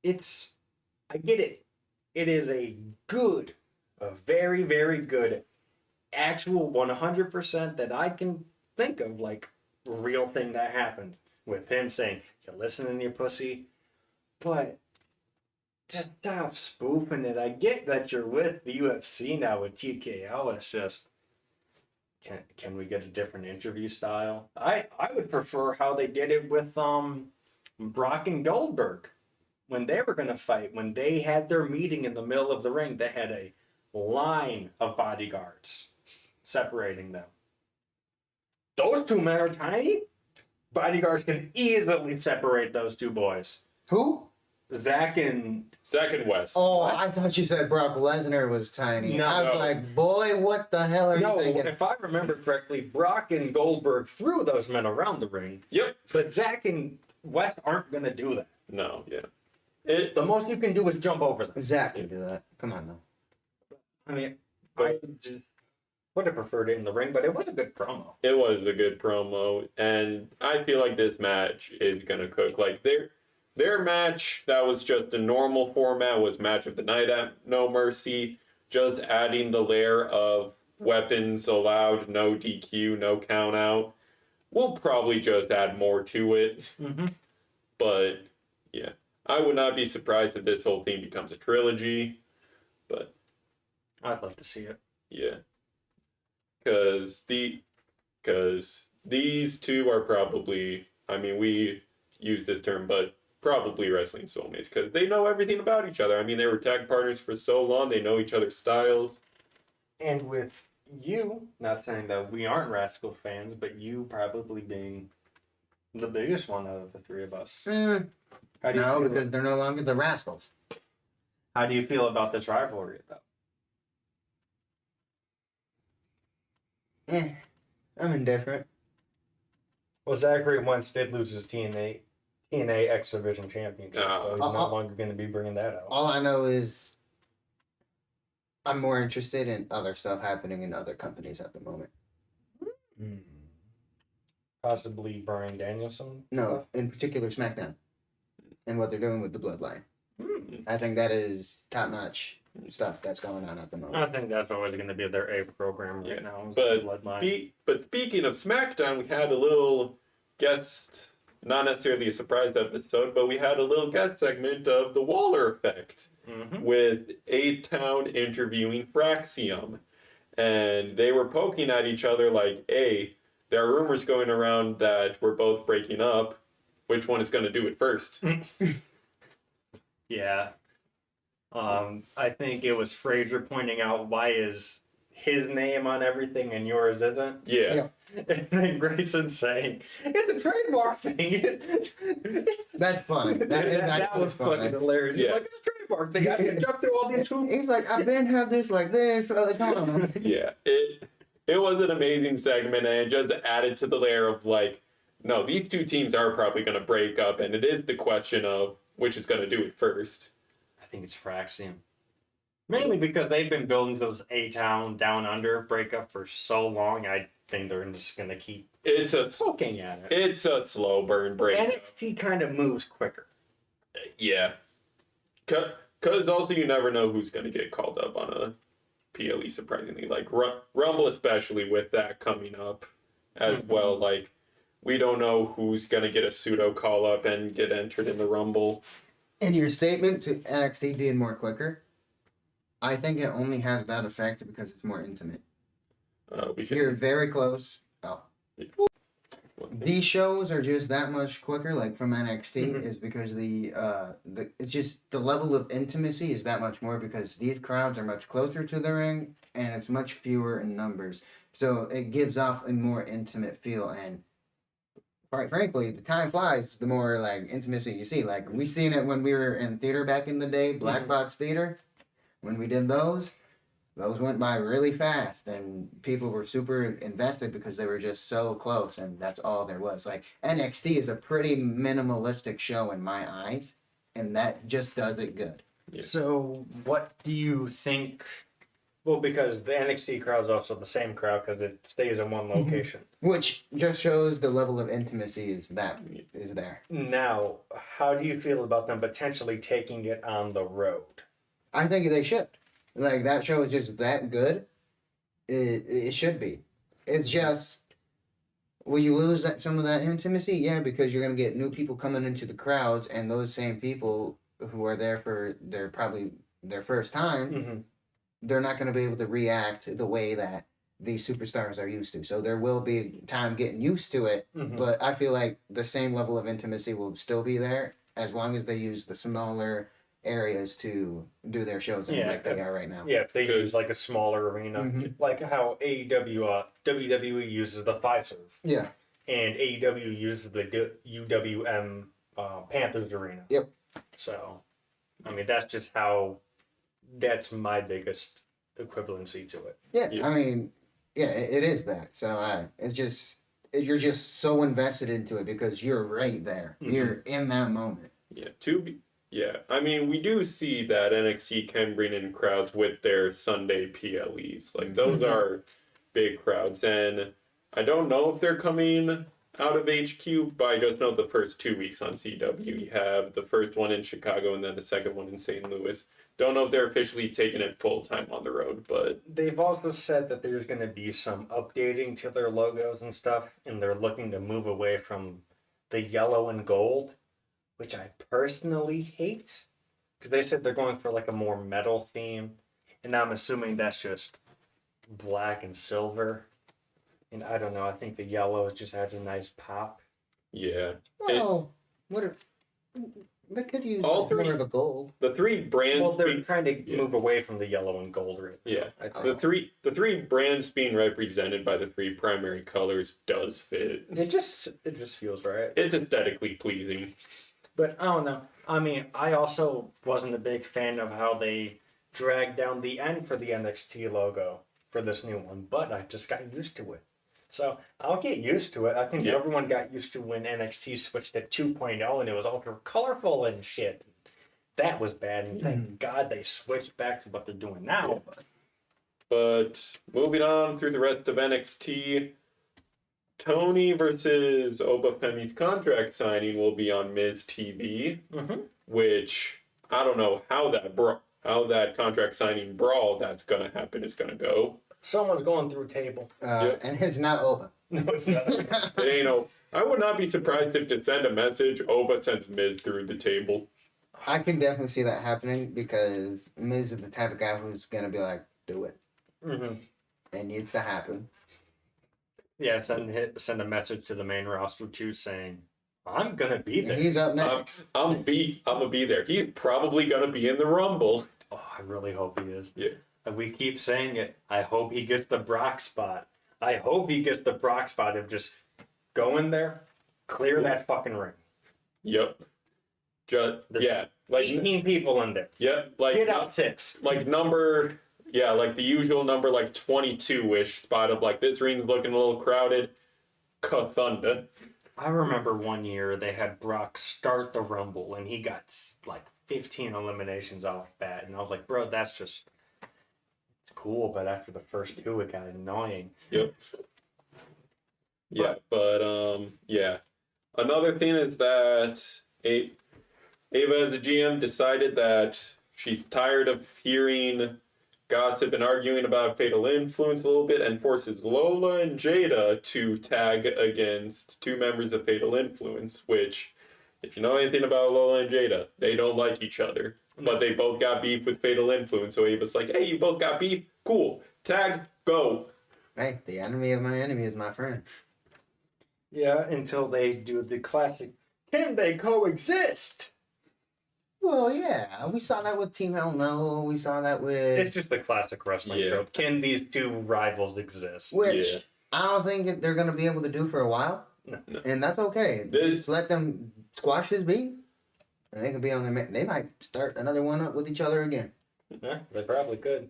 I get it. It is a very, very good, actual 100% that I can think of, like, real thing that happened with him saying, "You're listening, you pussy." But just stop spoofing it. I get that you're with the UFC now with TKO. It's just, can we get a different interview style? I would prefer how they did it with Brock and Goldberg when they were gonna fight. When they had their meeting in the middle of the ring, they had a line of bodyguards separating them. Those two men are tiny. Bodyguards can easily separate those two boys. Who? Zach and West. Oh, I thought you said Brock Lesnar was tiny. No. I was like, boy, what the hell are no, you thinking? if I remember correctly, Brock and Goldberg threw those men around the ring. Yep. But Zach and West aren't gonna do that. No, yeah. The most you can do is jump over them. Zach can do that. Come on now. I mean, I just would have preferred it in the ring, but it was a good promo. It was a good promo, and I feel like this match is gonna cook. Like their match that was just a normal format was match of the night at No Mercy, just adding the layer of weapons allowed, no DQ, no count out. We'll probably just add more to it, Mm-hmm. but yeah, I would not be surprised if this whole thing becomes a trilogy. But I'd love to see it. yeah, because these two are probably. I mean, use this term, but probably wrestling soulmates because they know everything about each other. I mean, they were tag partners for so long; they know each other's styles. And with you, not saying that we aren't Rascal fans, but you probably being the biggest one out of the three of us. Mm, How do you no, feel, because they're no longer the Rascals. how do you feel about this rivalry, though? I'm indifferent. Well, Zachary once did lose his TNA X Division Championship, so he's no longer going to be bringing that out. All I know is I'm more interested in other stuff happening in other companies at the moment. Possibly Bryan Danielson? No, in particular SmackDown and what they're doing with the Bloodline. I think that is top-notch stuff that's going on at the moment. I think that's always going to be their A program right now. is But the Bloodline. but speaking of SmackDown, we had a little guest, not necessarily a surprise episode, but we had a little guest segment of the Waller Effect with A-Town interviewing Fraxium, and they were poking at each other like, "Hey, there are rumors going around that we're both breaking up. Which one is going to do it first?" Yeah. I think it was Fraser pointing out why is his name on everything and yours isn't. Yeah. And then Grayson saying, it's a trademark thing. That's funny. That was fucking hilarious. Yeah. He's like, it's a trademark thing. I can jump through all these hoops. He's like, I've been have this like this all the time. Yeah. It was an amazing segment, and it just added to the layer of like, no, these two teams are probably going to break up, and it is the question of which is going to do it first. I think it's Fraxium. Mainly because they've been building those A-Town Down Under breakup for so long, I think they're just going to keep It's a poking at it. it's a slow burn break. NXT kind of moves quicker. Yeah. Because also you never know who's going to get called up on a PLE, surprisingly. Like Rumble, especially with that coming up as well. Like, we don't know who's going to get a pseudo call up and get entered in the Rumble. In your statement to NXT being more quicker, I think it only has that effect because it's more intimate. You're very close. Oh. These shows are just that much quicker, like from NXT, is because it's just the level of intimacy is that much more because these crowds are much closer to the ring and it's much fewer in numbers. So it gives off a more intimate feel, and quite frankly, the time flies the more like intimacy you see. Like we seen it when we were in theater back in the day, Black Box Theater. When we did those went by really fast, and people were super invested because they were just so close, and that's all there was. Like NXT is a pretty minimalistic show in my eyes, and that just does it good. Yeah. So, what do you think? Well, because the NXT crowd is also the same crowd because it stays in one location. Which just shows the level of intimacy is there. Now, how do you feel about them potentially taking it on the road? I think they should. Like that show is just that good. It should be. It's just will you lose some of that intimacy? Yeah, because you're gonna get new people coming into the crowds, and those same people who are there for probably their first time, they're not gonna be able to react the way that these superstars are used to. So there will be time getting used to it, but I feel like the same level of intimacy will still be there as long as they use the smaller areas to do their shows like they are right now. Yeah, if they use like a smaller arena, like how WWE uses the Fiserv. Yeah. And AEW uses the UWM Panthers Arena. Yep. So, I mean, that's my biggest equivalency to it. Yeah. I mean, it is that. So it's just you're just so invested into it because you're right there. You're in that moment. Yeah, I mean, we do see that NXT can bring in crowds with their Sunday PLEs. Like, those are big crowds. And I don't know if they're coming out of HQ, but I just know the first 2 weeks on CW. You have the first one in Chicago and then the second one in St. Louis. Don't know if they're officially taking it full-time on the road, but... They've also said that there's going to be some updating to their logos and stuff, and they're looking to move away from the yellow and gold, which I personally hate, because they said they're going for like a more metal theme, and I'm assuming that's just black and silver. And I don't know, I think the yellow just adds a nice pop. Yeah. Well, What are they could use All like, three. more of a gold. The three brands. Well, they're trying to Yeah. move away from the yellow and gold right now, Yeah, I think. the three brands being represented by the three primary colors does fit. It just feels right. It's aesthetically pleasing. But I don't know. I mean, I also wasn't a big fan of how they dragged down the end for the NXT logo for this new one, but I just got used to it. So I'll get used to it. I think Yeah. everyone got used to when NXT switched to 2.0 and it was ultra colorful and shit. That was bad, and thank God they switched back to what they're doing now. But moving on through the rest of NXT, Tony versus Obafemi's contract signing will be on Miz TV, which I don't know how that contract signing brawl that's gonna happen is gonna go. Someone's going through a table. And it's not Oba. No, it's not. It ain't no. I would not be surprised if to send a message, Oba sends Miz through the table. I can definitely see that happening because Miz is the type of guy who's gonna be like, do it. It needs to happen. Yeah, send a message to the main roster too, saying, "I'm gonna be there." He's up next. I'm gonna be there. He's probably gonna be in the Rumble. Oh, I really hope he is. Yeah. And we keep saying it. I hope he gets the Brock spot. I hope he gets the Brock spot of just go in there, clear that fucking ring. Yep. Just There's yeah, like 18 people in there. yep, like Get up 6. like number yeah, like the usual number like 22-ish spot of like this ring's looking a little crowded. Kathunda. I remember one year they had Brock start the Rumble and he got like 15 eliminations off bat, and I was like, bro, that's just it's cool, but after the first 2 it got annoying. Yep. Yeah, but yeah. Another thing is that Ava as a GM decided that she's tired of hearing gossip and arguing about Fatal Influence a little bit, and forces Lola and Jada to tag against 2 members of Fatal Influence, which, if you know anything about Lola and Jada, they don't like each other. But they both got beef with Fatal Influence, so Ava's like, hey, you both got beef? Cool. Tag, go. Hey, the enemy of my enemy is my friend. Yeah, until they do the classic, can they coexist? Well, yeah, we saw that with Team Hell No. We saw that with It's just the classic wrestling Yeah. trope. Can these 2 rivals exist? which Yeah. I don't think that they're gonna be able to do for a while, No. and that's okay. This- Just let them squash his beef, and they can be on their. They might start another one up with each other again. Yeah, they probably could.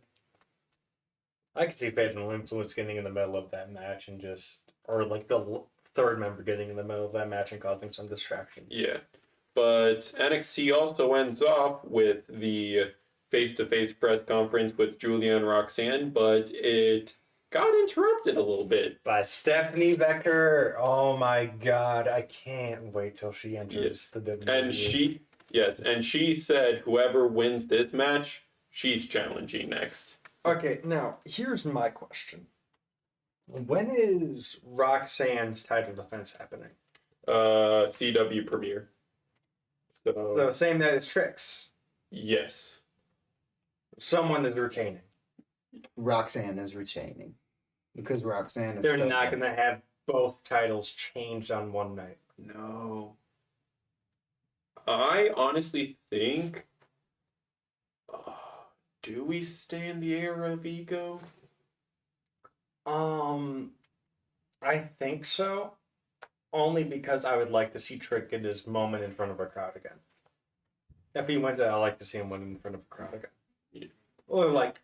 I could see Fatal Influence getting in the middle of that match and just, or like the third member getting in the middle of that match and causing some distraction. Yeah. But NXT also ends off with the face-to-face press conference with Julia and Roxanne, but it got interrupted a little bit. By Stephanie Becker, oh my god, I can't wait till she enters the WWE. And she said whoever wins this match, she's challenging next. Okay, now here's my question: when is Roxanne's title defense happening? CW premiere. So, So same night as Trix. yes. Someone is retaining. Roxanne is retaining because Roxanne is. They're so not good. going to have both titles changed on one night. No. I honestly think. Do we stay in the era of ego? I think so. Only because I would like to see Trick get his moment in front of a crowd again. If he wins it, I like to see him win in front of a crowd again. Yeah. Or like,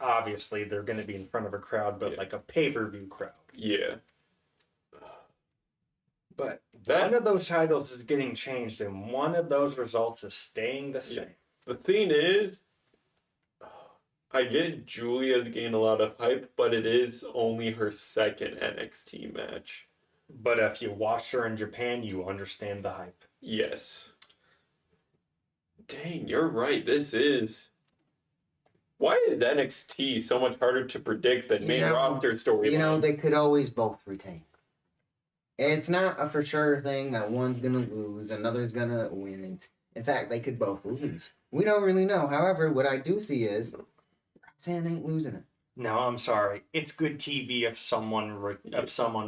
obviously they're going to be in front of a crowd, but Yeah. like a pay-per-view crowd. Yeah. But That- one of those titles is getting changed, and one of those results is staying the same. The thing is, I get Julia's gained a lot of hype, but it is only her second NXT match. But if you watch her in Japan, you understand the hype. Yes. Dang, you're right. This is. Why is NXT so much harder to predict than main roster storylines? You know, they could always both retain. It's not a for sure thing that one's gonna lose, another's gonna win. In fact, they could both lose. We don't really know. However, what I do see is Roxanne ain't losing it. No, I'm sorry. It's good TV if someone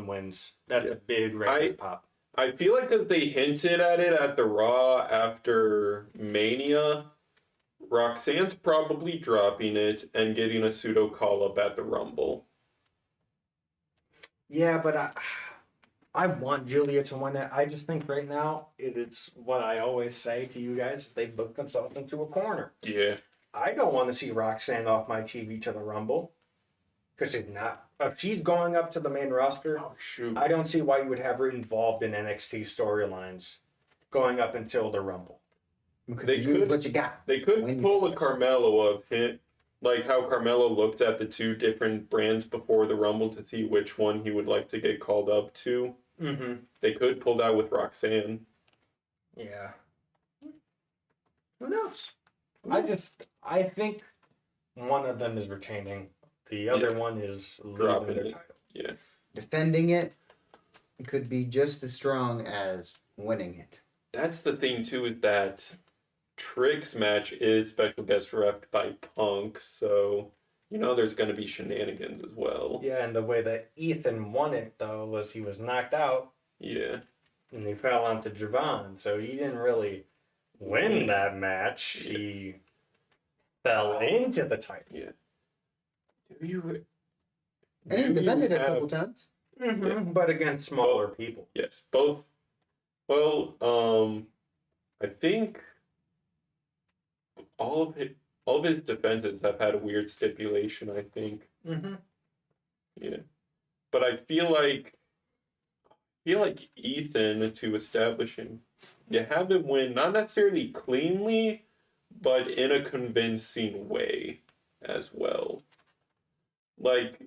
wins. That's a big ratings pop. I feel like because they hinted at it at the Raw after Mania, Roxanne's probably dropping it and getting a pseudo call up at the Rumble. Yeah, but I want Julia to win it. I just think right now it's what I always say to you guys: they booked themselves into a corner. Yeah. I don't want to see Roxanne off my TV to the Rumble because she's not. If she's going up to the main roster, Oh shoot. I don't see why you would have her involved in NXT storylines going up until the Rumble. Because They you could- what you got. They could When- pull a Carmelo of him, like how Carmelo looked at the two different brands before the Rumble to see which one he would like to get called up to. Mm-hmm. They could pull that with Roxanne. Yeah. Who knows? I think one of them is retaining. The other one is losing Dropping their it. title. Yeah. Defending it could be just as strong as winning it. That's the thing too, is that Trick's match is special guest ref by Punk, so you know there's gonna be shenanigans as well. Yeah, and the way that Ethan won it though was he was knocked out Yeah. and he fell onto Javon, so he didn't really win that match. Yeah. He fell into the title. Yeah. Do you And he's do you defended it a have- couple times. Mm-hmm. But against smaller people. Yes, both. Well, I think all of his defenses have had a weird stipulation. I think, Mm-hmm. yeah, but I feel like Ethan, to establish him, you have him win not necessarily cleanly, but in a convincing way as well. Like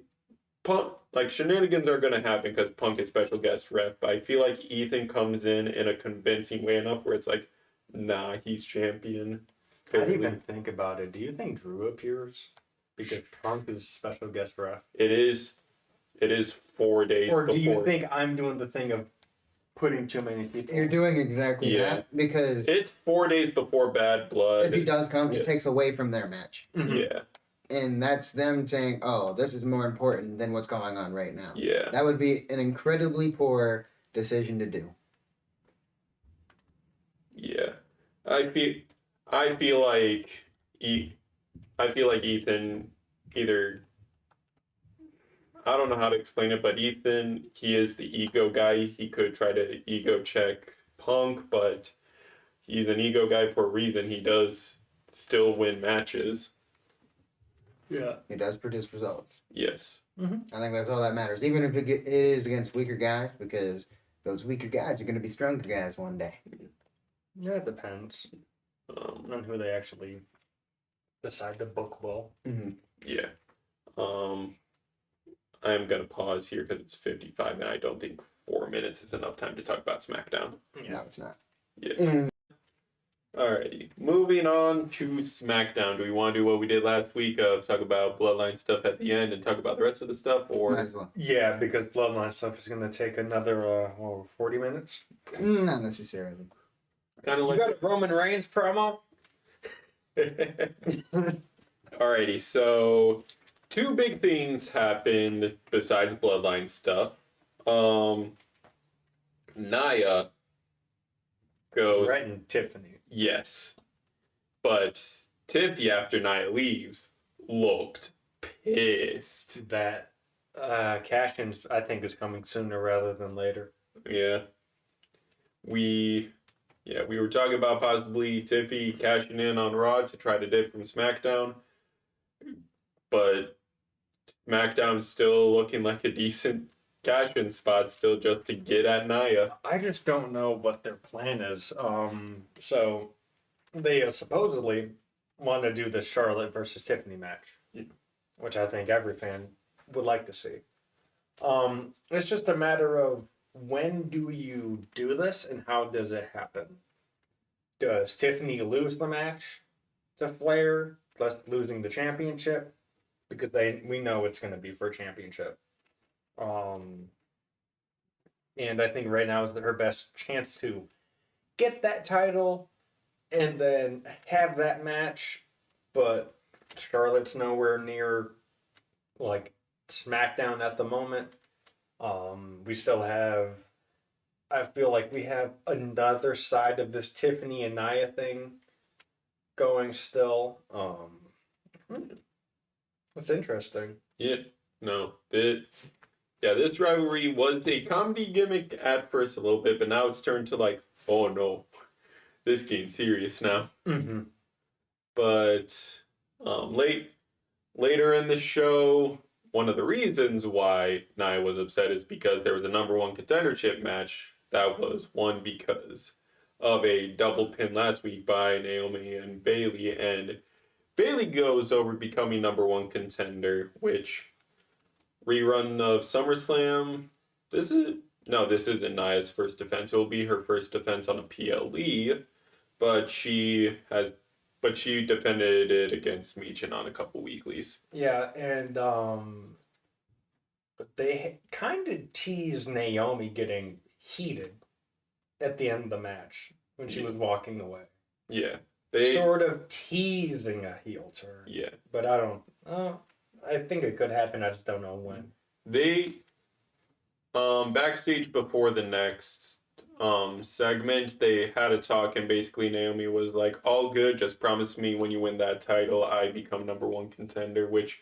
Punk, like shenanigans are gonna happen because Punk is special guest ref. But I feel like Ethan comes in a convincing way enough where it's like, nah, he's champion. I'd Fairly. even think about it. Do you think Drew appears? Because Punk is special guest ref. It is 4 days Or do before. you think I'm doing the thing of putting too many people? You're doing exactly Yeah. that because It's 4 days before Bad Blood. if he does come, Yeah. it takes away from their match. Mhm. Yeah, And that's them saying, oh, this is more important than what's going on right now. yeah, That would be an incredibly poor decision to do. yeah. I feel like Ethan either, I don't know how to explain it, but Ethan, he is the ego guy. He could try to ego check Punk, but he's an ego guy for a reason. He does still win matches. Yeah. It does produce results. Yes. I think that's all that matters. Even if it is against weaker guys, because those weaker guys are going to be stronger guys one day. Yeah, it depends on who they actually decide to book well. Mm-hmm. Yeah. I'm gonna pause here because it's 55, and I don't think 4 minutes is enough time to talk about SmackDown. No, it's not. Yeah. Mm, Alrighty. Moving on to SmackDown. Do we want to do what we did last week of talk about Bloodline stuff at the end and talk about the rest of the stuff, might or as well. Yeah, because Bloodline stuff is going to take another 40 minutes. Not necessarily. kind of You like? got a Roman Reigns promo? Alrighty. So, two big things happened besides Bloodline stuff. Nia goes. Brett and Tiffany. Yes. But Tiffy, after Nia leaves, looked pissed. That cash-in, I think, is coming sooner rather than later. Yeah. We were talking about possibly Tiffy cashing in on Raw to try to dip from SmackDown. But SmackDown's still looking like a decent cash-in spot still just to get at Nia. I just don't know what their plan is. So they supposedly want to do the Charlotte versus Tiffany match, which I think every fan would like to see. It's just a matter of when do you do this and how does it happen? Does Tiffany lose the match to Flair, thus losing the championship? Because we know it's going to be for a championship. And I think right now is her best chance to get that title and then have that match. But Charlotte's nowhere near like SmackDown at the moment. We still have I feel like we have another side of this Tiffany and Nia thing going still. It's interesting. Yeah, no, this rivalry was a comedy gimmick at first a little bit, but now it's turned to like, oh no, this game's serious now. Mm-hmm. But later in the show, one of the reasons why Nia was upset is because there was a number one contendership match that was won because of a double pin last week by Naomi and Bailey, and Bailey goes over becoming number one contender, which rerun of SummerSlam. This isn't Nia's first defense. It will be her first defense on a PLE, but she defended it against Michin on a couple weeklies. Yeah, and but they kind of teased Naomi getting heated at the end of the match when she was walking away. Yeah, sort of teasing a heel turn. Yeah, but I don't. I think it could happen. I just don't know when. They backstage before the next segment, they had a talk, and basically Naomi was like, all good, just promise me when you win that title I become number one contender, which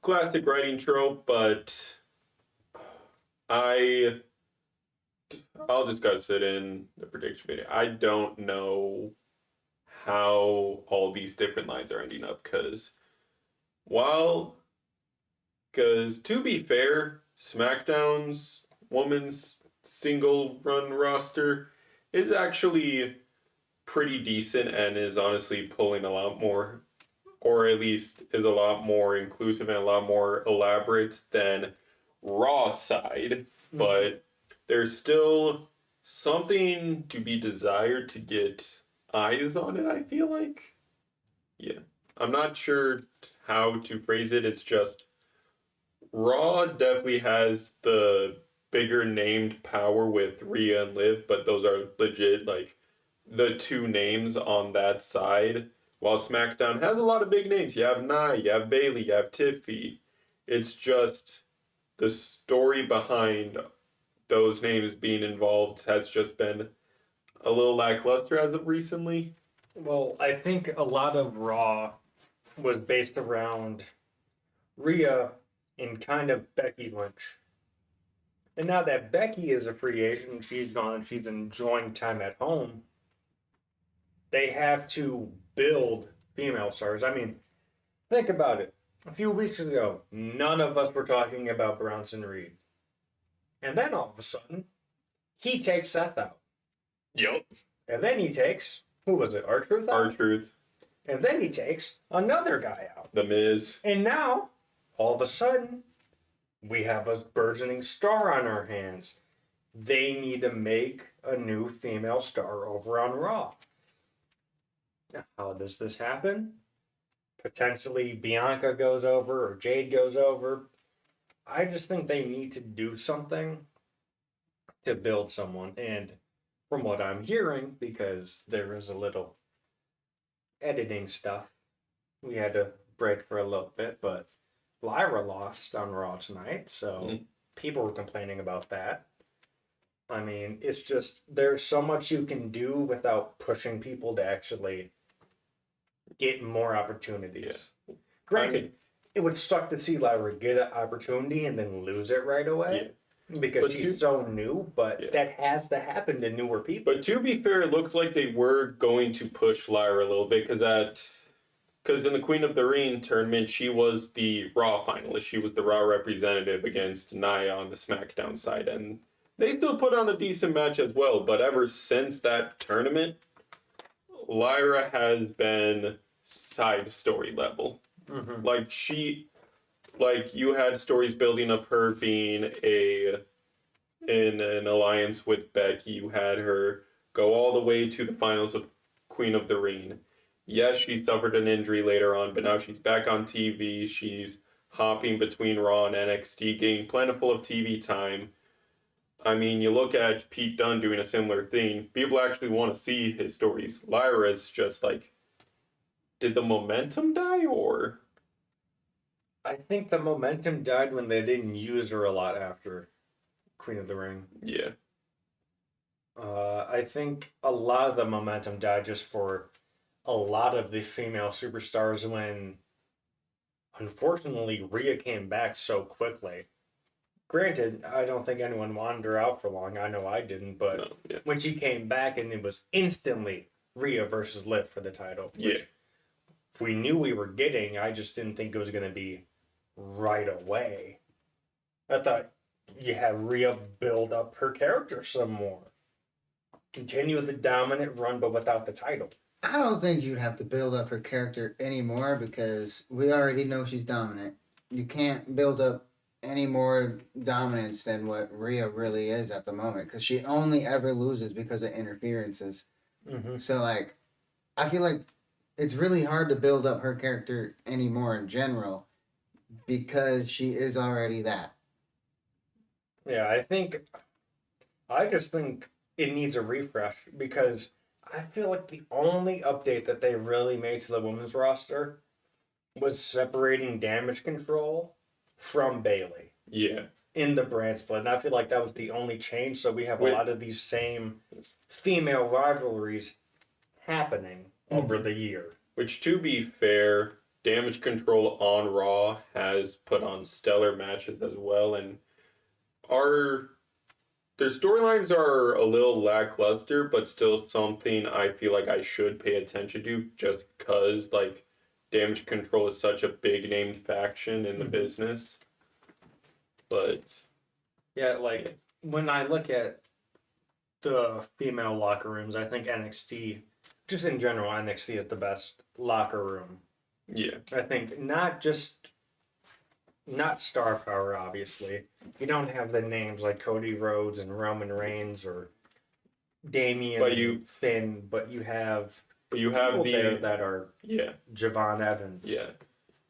classic writing trope, but I'll discuss it in the prediction video. I don't know how all these different lines are ending up, because to be fair, SmackDown's women's single run roster is actually pretty decent and is honestly pulling a lot more, or at least is a lot more inclusive and a lot more elaborate than Raw's side. Mm-hmm. But there's still something to be desired to get eyes on it, I feel like. Yeah. I'm not sure how to phrase it. It's just Raw definitely has the bigger named power with Rhea and Liv, but those are legit like the two names on that side. While SmackDown has a lot of big names. You have Nia, you have Bailey, you have Tiffy. It's just the story behind those names being involved has just been a little lackluster as of recently. Well, I think a lot of Raw was based around Rhea and kind of Becky Lynch. And now that Becky is a free agent, she's gone and she's enjoying time at home, they have to build female stars. I mean, think about it. A few weeks ago, none of us were talking about Bronson Reed. And then all of a sudden, he takes Seth out. Yep. And then he takes, who was it, R-Truth out? R-Truth. And then he takes another guy out. The Miz. And now, all of a sudden, we have a burgeoning star on our hands. They need to make a new female star over on Raw. Now, how does this happen? Potentially Bianca goes over or Jade goes over. I just think they need to do something to build someone. And from what I'm hearing, because there is a little editing stuff, we had to break for a little bit, but Lyra lost on Raw tonight, so people were complaining about that. I mean, it's just, there's so much you can do without pushing people to actually get more opportunities. Yeah. Granted, it would suck to see Lyra get an opportunity and then lose it right away. Yeah. Because she's so new, but that has to happen to newer people. But to be fair, it looks like they were going to push Lyra a little bit, because in the Queen of the Ring tournament, she was the Raw finalist. She was the Raw representative against Nia on the SmackDown side. And they still put on a decent match as well. But ever since that tournament, Lyra has been side story level. Mm-hmm. Like you had stories building of her being in an alliance with Becky. You had her go all the way to the finals of Queen of the Ring. Yes, she suffered an injury later on, but now she's back on TV. She's hopping between Raw and NXT, getting plentiful of TV time. I mean, you look at Pete Dunne doing a similar thing. People actually want to see his stories. Lyra's just like, did the momentum die, or? I think the momentum died when they didn't use her a lot after Queen of the Ring. Yeah. I think a lot of the momentum died just for a lot of the female superstars when, unfortunately, Rhea came back so quickly. Granted, I don't think anyone wanted her out for long. I know I didn't, but No, yeah. when she came back and it was instantly Rhea versus Liv for the title, Yeah. which we knew we were getting. I just didn't think it was going to be right away. I thought you have Rhea build up her character some more. Continue the dominant run, but without the title. I don't think you'd have to build up her character anymore because we already know she's dominant. You can't build up any more dominance than what Rhea really is at the moment because she only ever loses because of interferences. Mm-hmm. So, like, I feel like it's really hard to build up her character anymore in general because she is already that. Yeah, I just think it needs a refresh because I feel like the only update that they really made to the women's roster was separating Damage Control from Bailey Yeah. in the brand split. And I feel like that was the only change. So we have a Wait. lot of these same female rivalries happening over the year. Which, to be fair, Damage Control on Raw has put on stellar matches as well, and their storylines are a little lackluster, but still something I feel like I should pay attention to, just because like Damage Control is such a big named faction in the business. But Yeah, like when I look at the female locker rooms, I think NXT, just in general, NXT is the best locker room. yeah, I think not star power, obviously. You don't have the names like Cody Rhodes and Roman Reigns or Damian Finn, but you have people there that are yeah, Javon Evans. yeah.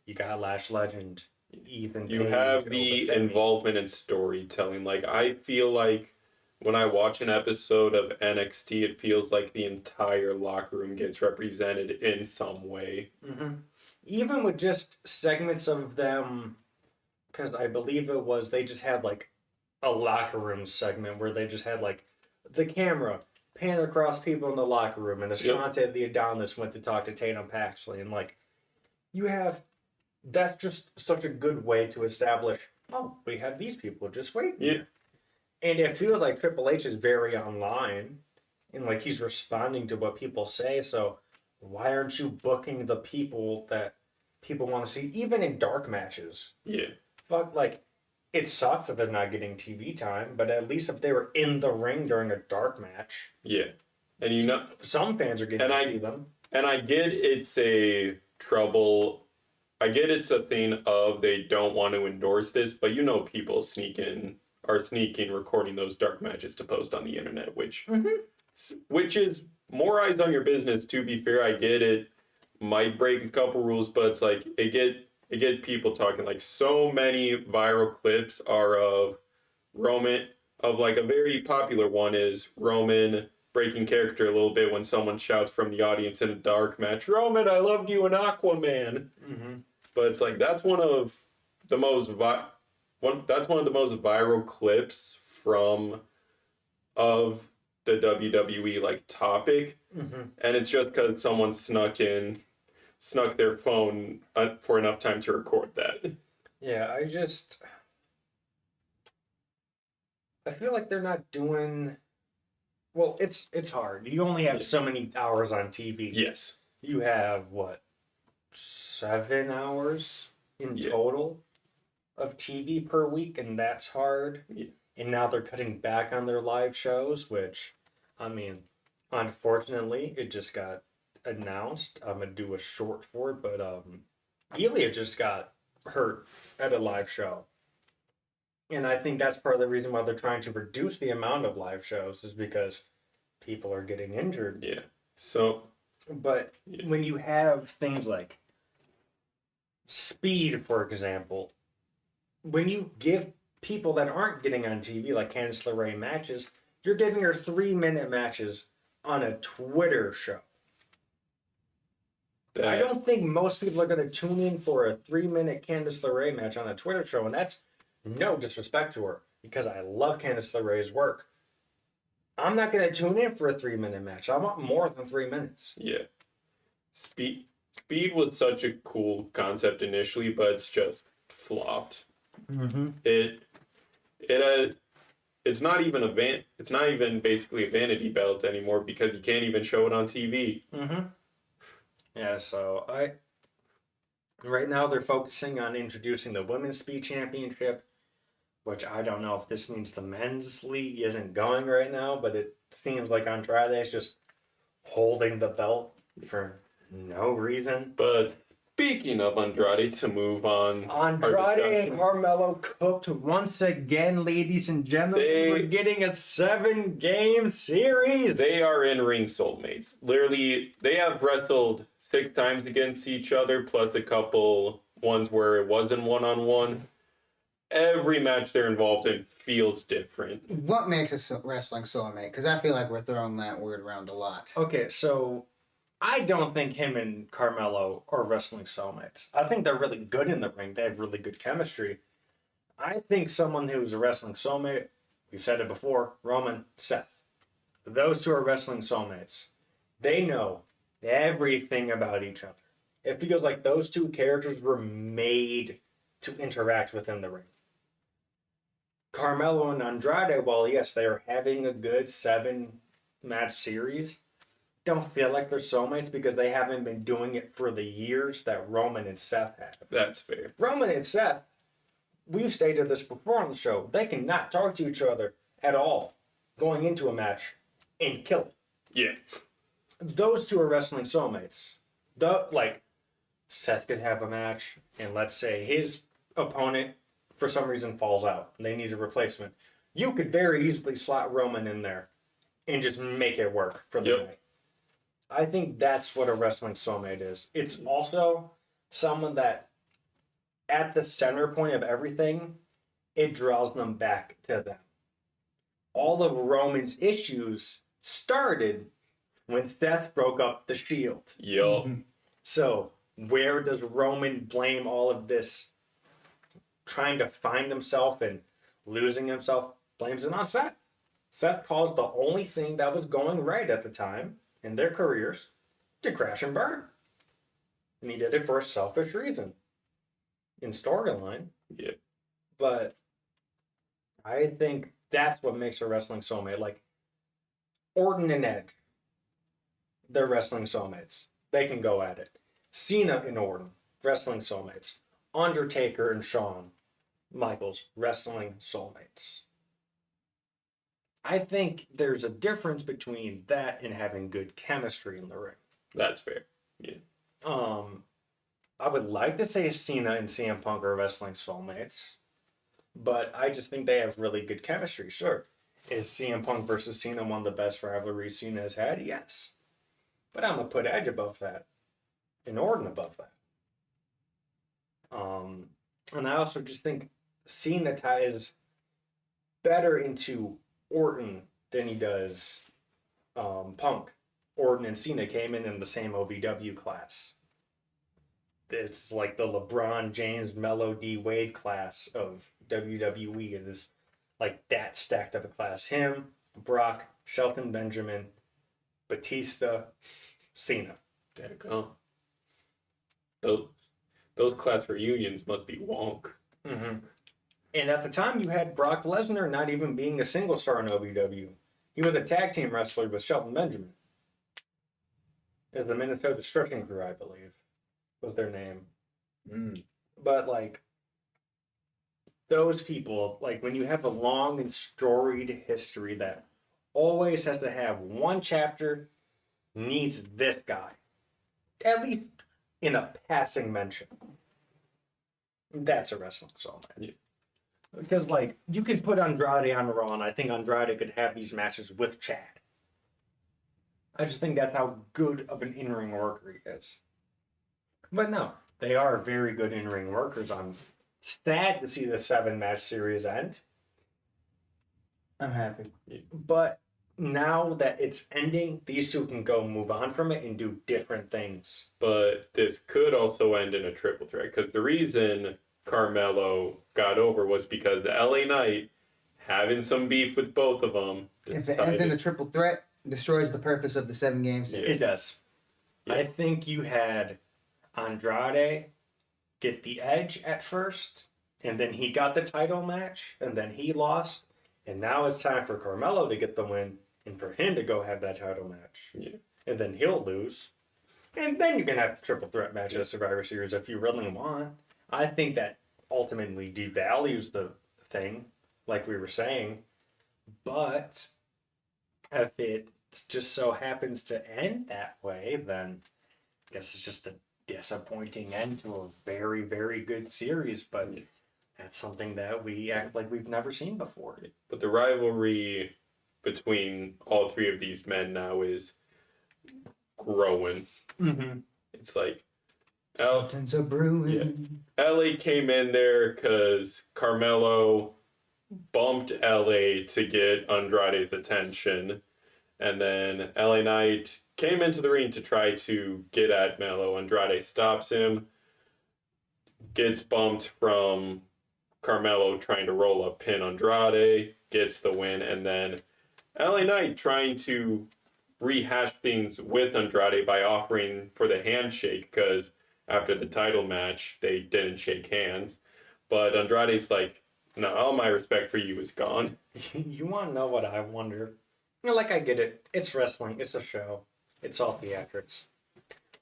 You got Lash Legend, Ethan. You Page, have the Oba Femi. involvement in storytelling. Like, I feel like when I watch an episode of NXT, it feels like the entire locker room gets represented in some way. Mm-hmm. Even with just segments of them, because I believe it was, they just had like a locker room segment where they just had like the camera pan across people in the locker room, and Ashante and the Adonis went to talk to Tatum Paxley, and like you have, that's just such a good way to establish, oh, we have these people just waiting. Yeah. And it feels like Triple H is very online, and like he's responding to what people say. So why aren't you booking the people that people want to see, even in dark matches? Yeah. Fuck, like it sucks that they're not getting TV time, but at least if they were in the ring during a dark match, Yeah. And you know, some fans are getting to see them. and I get it's a trouble. I get it's a thing of they don't want to endorse this, but you know people are sneaking recording those dark matches to post on the internet, which is more eyes on your business. To be fair, I get it might break a couple rules, but it's like it get people talking. Like, so many viral clips are of Roman, of like a very popular one is Roman breaking character a little bit when someone shouts from the audience in a dark match, "Roman, I loved you in Aquaman." Mm-hmm. But it's like that's one of the most viral clips of the WWE like topic, and it's just because someone snuck their phone for enough time to record that. Yeah, I feel like they're not doing. Well, it's hard. You only have so many hours on TV. Yes. You have what, 7 hours in total of TV per week, and that's hard. Yeah. And now they're cutting back on their live shows, which, I mean, unfortunately, it just got announced. I'm gonna do a short for it, but Elia just got hurt at a live show. And I think that's part of the reason why they're trying to reduce the amount of live shows is because people are getting injured. Yeah. So, But when you have things like speed, for example, when you give people that aren't getting on TV, like Candice LeRae matches, you're giving her 3-minute matches on a Twitter show. I don't think most people are going to tune in for a 3-minute Candice LeRae match on a Twitter show, and that's no disrespect to her, because I love Candice LeRae's work. I'm not going to tune in for a 3-minute match. I want more than 3 minutes. Yeah. Speed was such a cool concept initially, but it's just flopped. Mm-hmm. It's not even it's not even basically a vanity belt anymore because you can't even show it on TV. Mm-hmm. Yeah, so right now they're focusing on introducing the Women's Speed Championship, which I don't know if this means the men's league isn't going right now, but it seems like Andrade is just holding the belt for no reason. But speaking of Andrade, to move on, Andrade and Carmelo cooked once again, ladies and gentlemen. We're getting a 7-game series. They are in-ring soulmates. Literally, they have wrestled 6 times against each other, plus a couple ones where it wasn't one-on-one. Every match they're involved in feels different. What makes a wrestling soulmate? Because I feel like we're throwing that word around a lot. Okay, so I don't think him and Carmelo are wrestling soulmates. I think they're really good in the ring. They have really good chemistry. I think someone who's a wrestling soulmate, we've said it before, Roman, Seth. Those two are wrestling soulmates. They know everything about each other. It feels like those two characters were made to interact within the ring. Carmelo and Andrade, while yes, they are having a good 7-match series, don't feel like they're soulmates because they haven't been doing it for the years that Roman and Seth have. That's fair. Roman and Seth, we've stated this before on the show, they cannot talk to each other at all going into a match and kill it. Yeah. Those two are wrestling soulmates. Seth could have a match, and let's say his opponent, for some reason, falls out. They need a replacement. You could very easily slot Roman in there and just make it work for the night. I think that's what a wrestling soulmate is. It's also someone that, at the center point of everything, it draws them back to them. All of Roman's issues started when Seth broke up the Shield. Yup. So, where does Roman blame all of this trying to find himself and losing himself? Blames it on Seth. Seth caused the only thing that was going right at the time in their careers to crash and burn. And he did it for a selfish reason. In storyline. Yeah. But I think that's what makes a wrestling soulmate. Like Orton and Edge, they're wrestling soulmates. They can go at it. Cena and Orton, wrestling soulmates. Undertaker and Shawn Michaels, wrestling soulmates. I think there's a difference between that and having good chemistry in the ring. That's fair. Yeah. I would like to say Cena and CM Punk are wrestling soulmates, but I just think they have really good chemistry. Sure. Is CM Punk versus Cena one of the best rivalries Cena has had? Yes. But I'm going to put Edge above that and Orton above that. And I also just think Cena ties better into Orton than he does Punk. Orton and Cena came in the same OVW class. It's like the LeBron James, Melo D. Wade class of WWE. It is like that stacked of a class. Him, Brock, Shelton Benjamin, Batista, Cena. There you go. Those class reunions must be wonk. Mm-hmm. And at the time, you had Brock Lesnar not even being a single star in OVW. He was a tag team wrestler with Shelton Benjamin. As the Minnesota Stretching Crew, I believe, was their name. But, those people, when you have a long and storied history that always has to have one chapter, needs this guy. At least in a passing mention. That's a wrestling soulmate. Yeah. Because, you could put Andrade on Raw, and I think Andrade could have these matches with Chad. I just think that's how good of an in-ring worker he is. But no, they are very good in-ring workers. I'm sad to see the 7-match series end. I'm happy. But now that it's ending, these two can go move on from it and do different things. But this could also end in a triple threat because the reason Carmelo got over was because the LA Knight having some beef with both of them. If it ends in a triple threat, destroys the purpose of the 7-game series. It does. Yeah. I think you had Andrade get the edge at first, and then he got the title match, and then he lost, and now it's time for Carmelo to get the win, and for him to go have that title match. Yeah. And then he'll lose. And then you can have the triple threat match at Survivor Series if you really want. I think that ultimately devalues the thing, like we were saying. But if it just so happens to end that way, then I guess it's just a disappointing end to a very, very good series. But that's something that we act like we've never seen before. But the rivalry between all three of these men now is growing. Mm-hmm. It's like Something's a brewing. LA came in there because Carmelo bumped LA to get Andrade's attention. And then LA Knight came into the ring to try to get at Melo. Andrade stops him, gets bumped from Carmelo trying to roll up pin Andrade, gets the win. And then LA Knight trying to rehash things with Andrade by offering for the handshake because after the title match, they didn't shake hands. But Andrade's like, no, all my respect for you is gone. You want to know what I wonder? You know, like, I get it. It's wrestling. It's a show. It's all theatrics.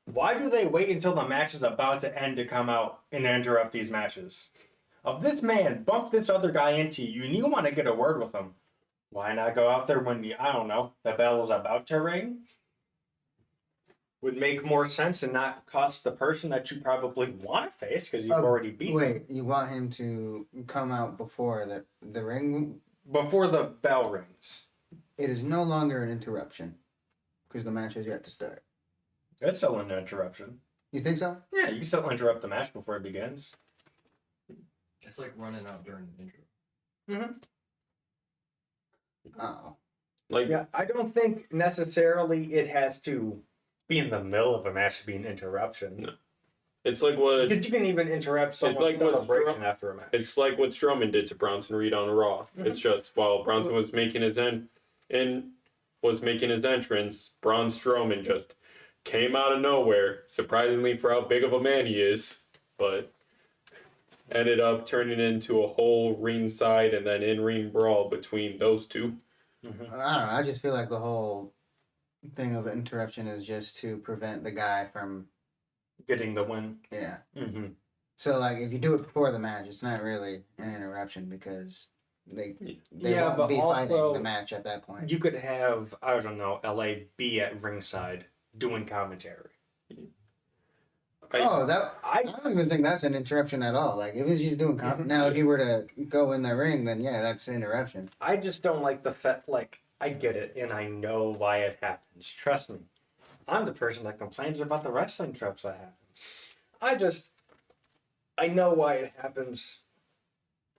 Why do they wait until the match is about to end to come out and interrupt these matches? If this man bumped this other guy into you and you want to get a word with him, why not go out there when I don't know, the bell is about to ring? Would make more sense and not cost the person that you probably want to face because you've already beat him. Wait, you want him to come out before the ring? Before the bell rings. It is no longer an interruption because the match has yet to start. It's still an interruption. You think so? Yeah, you can still interrupt the match before it begins. It's like running out during the intro. Mm-hmm. Oh. Like, Yeah, I don't think necessarily it has to be in the middle of a match to be an interruption. No. It's like what Because you can even interrupt someone's like what celebration after a match. it's like what Strowman did to Bronson Reed on Raw. Mhm. It's just while Bronson was making his entrance, Braun Strowman just came out of nowhere, surprisingly for how big of a man he is, but ended up turning into a whole ringside and then in-ring brawl between those two. I don't know. I just feel like the whole thing of interruption is just to prevent the guy from, Getting the win. yeah. Mm-hmm. So, like, if you do it before the match, it's not really an interruption because they Yeah, won't but be fighting also- the match at that point. You could have, I don't know, LA be at ringside doing commentary. I I don't even think that's an interruption at all. Like, if it's just doing now, if you were to go in the ring, then yeah, that's an interruption. I just don't like the fact, like, I get it and I know why it happens. Trust me. I'm the person that complains about the wrestling tropes that happens. I know why it happens.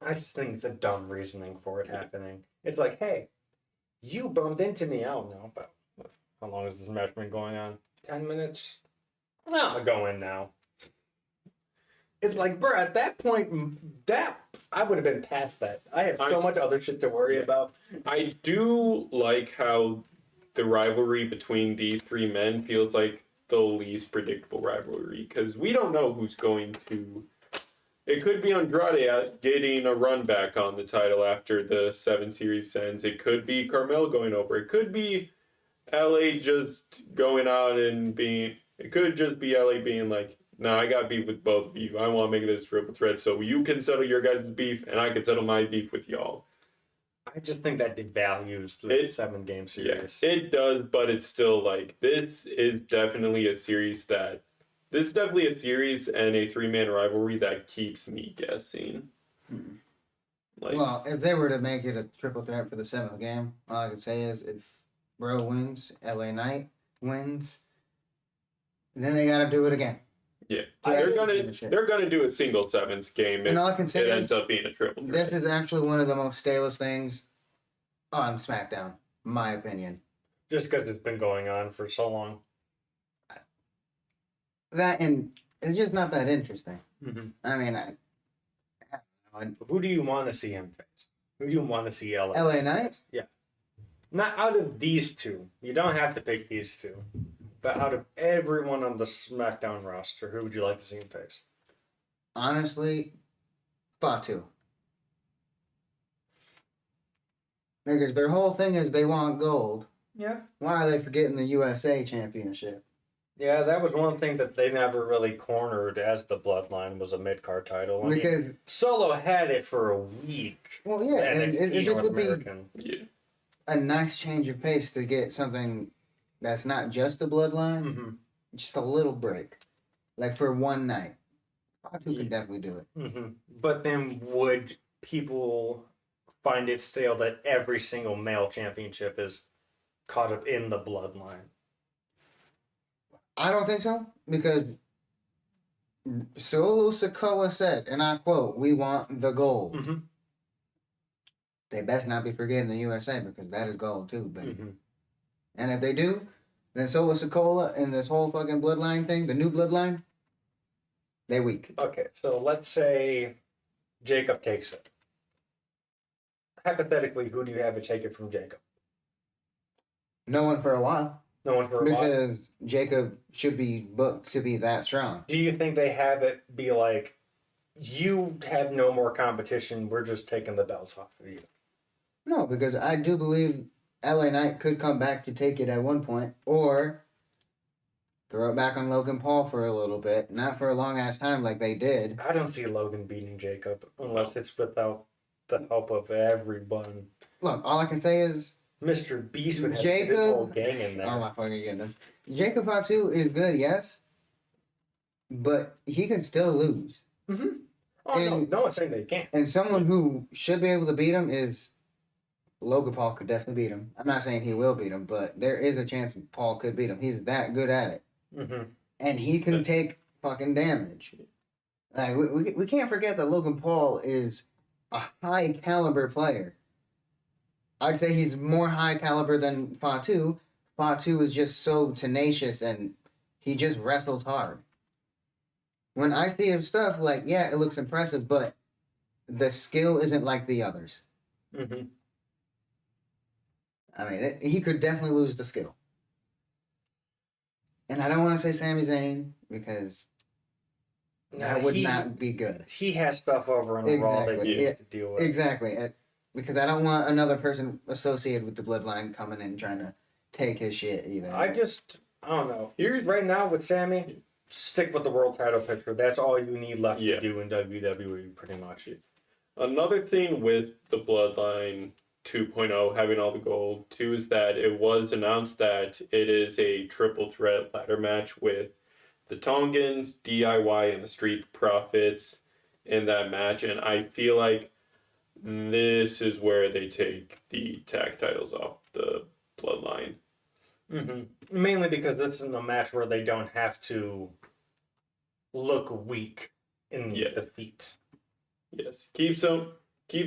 I just think it's a dumb reasoning for it happening. It's like, hey, you bumped into me. I don't know, but how long has this match been going on? 10 minutes? Well, I'm gonna go in now. It's like, bro, at that point, that I would have been past that. I have so much other shit to worry about. I do like how the rivalry between these three men feels like the least predictable rivalry because we don't know who's going to. It could be Andrade getting a run back on the title after the 7 series ends. It could be Carmel going over. It could be LA just going out and being. It could just be LA being like, no, I got beef with both of you. I want to make this triple threat so you can settle your guys' beef and I can settle my beef with y'all. I just think that devalues the 7-game series. Yeah, it does, but it's still like this is definitely a series and a 3-man rivalry that keeps me guessing. Like, Well, if they were to make it a triple threat for the 7th game, all I can say is if Bro wins, LA Knight wins, then they got to do it again. yeah, I they're don't give a shit. gonna do a single 7s game And if all I can say it is ends up being a triple this threat. is actually one of the most stalest things on SmackDown, my opinion. Just because it's been going on for so long. That and it's just not that interesting. Mm-hmm. I mean, Who do you want to see him face? Who do you want to see LA? LA Knight. Not out of these two. You don't have to pick these two. But out of everyone on the SmackDown roster, who would you like to see him face? Honestly, Fatu. Because their whole thing is they want gold. Yeah. Why are they forgetting the USA Championship? Yeah, that was one thing that they never really cornered as the Bloodline was a mid-card title. I mean, Because, Solo had it for a week. well, yeah, and it just North would be American. Yeah. a nice change of pace to get something that's not just the bloodline, Mm-hmm. just a little break. Like for one night. Fatu Yeah. could definitely do it. Mm-hmm. But then would people find it stale that every single male championship is caught up in the Bloodline? I don't think so, because Solo Sikoa said, and I quote, "We want the gold." Mm-hmm. They best not be forgetting the USA because that is gold too, baby. Mm-hmm. And if they do, then Solo Sikoa and this whole fucking bloodline thing, the new bloodline, they weak. Okay, so let's say Jacob takes it. Hypothetically, who do you have to take it from Jacob? No one for a while. No one for a while. Because Jacob should be booked to be that strong. Do you think they have it be like, you have no more competition, we're just taking the belts off of you? No, because I do believe LA Knight could come back to take it at one point, or throw it back on Logan Paul for a little bit. Not for a long ass time like they did. I don't see Logan beating Jacob unless it's without the help of everyone. Look, all I can say is Mr. Beast would have Jacob- his whole gang in there. oh my fucking goodness. Jacob Fatu is good, yes. But he can still lose. Mm-hmm. Oh, And- no one's saying they can't. And someone who should be able to beat him is Logan Paul could definitely beat him. I'm not saying he will beat him, but there is a chance Paul could beat him. He's that good at it. Mm-hmm. And he can take fucking damage. Like we can't forget that Logan Paul is a high caliber player. I'd say he's more high caliber than Fatu. Fatu is just so tenacious and he just wrestles hard. When I see his stuff, like, yeah, it looks impressive, but the skill isn't like the others. Mm-hmm. I mean, he could definitely lose the skill. And I don't want to say Sami Zayn because that would not be good. He has stuff over on Raw that he Exactly. needs to deal with. Exactly. Because I don't want another person associated with the bloodline coming in trying to take his shit either. I don't know. Here's right now with Sammy, stick with the world title picture. That's all you need left Yeah. to do in WWE, pretty much. Another thing with the Bloodline 2.0 having all the gold too is that it was announced that it is a triple threat ladder match with the Tongans, DIY, and the Street Profits in that match, and I feel like this is where they take the tag titles off the Bloodline. Mm-hmm. Mainly because this isn't a match where they don't have to look weak in Yeah. defeat. Yes, keeps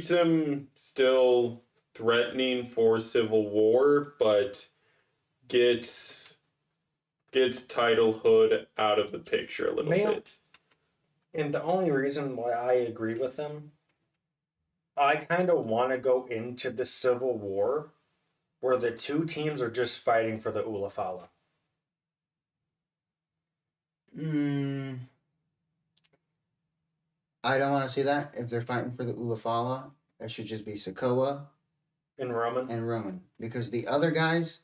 them still threatening for civil war, but gets titlehood out of the picture a little bit. And the only reason why I agree with them, I kind of want to go into the Civil War where the two teams are just fighting for the Ulafala. I don't want to see that. If they're fighting for the Ulafala, it should just be Sikoa In Roman? and Roman. Because the other guys,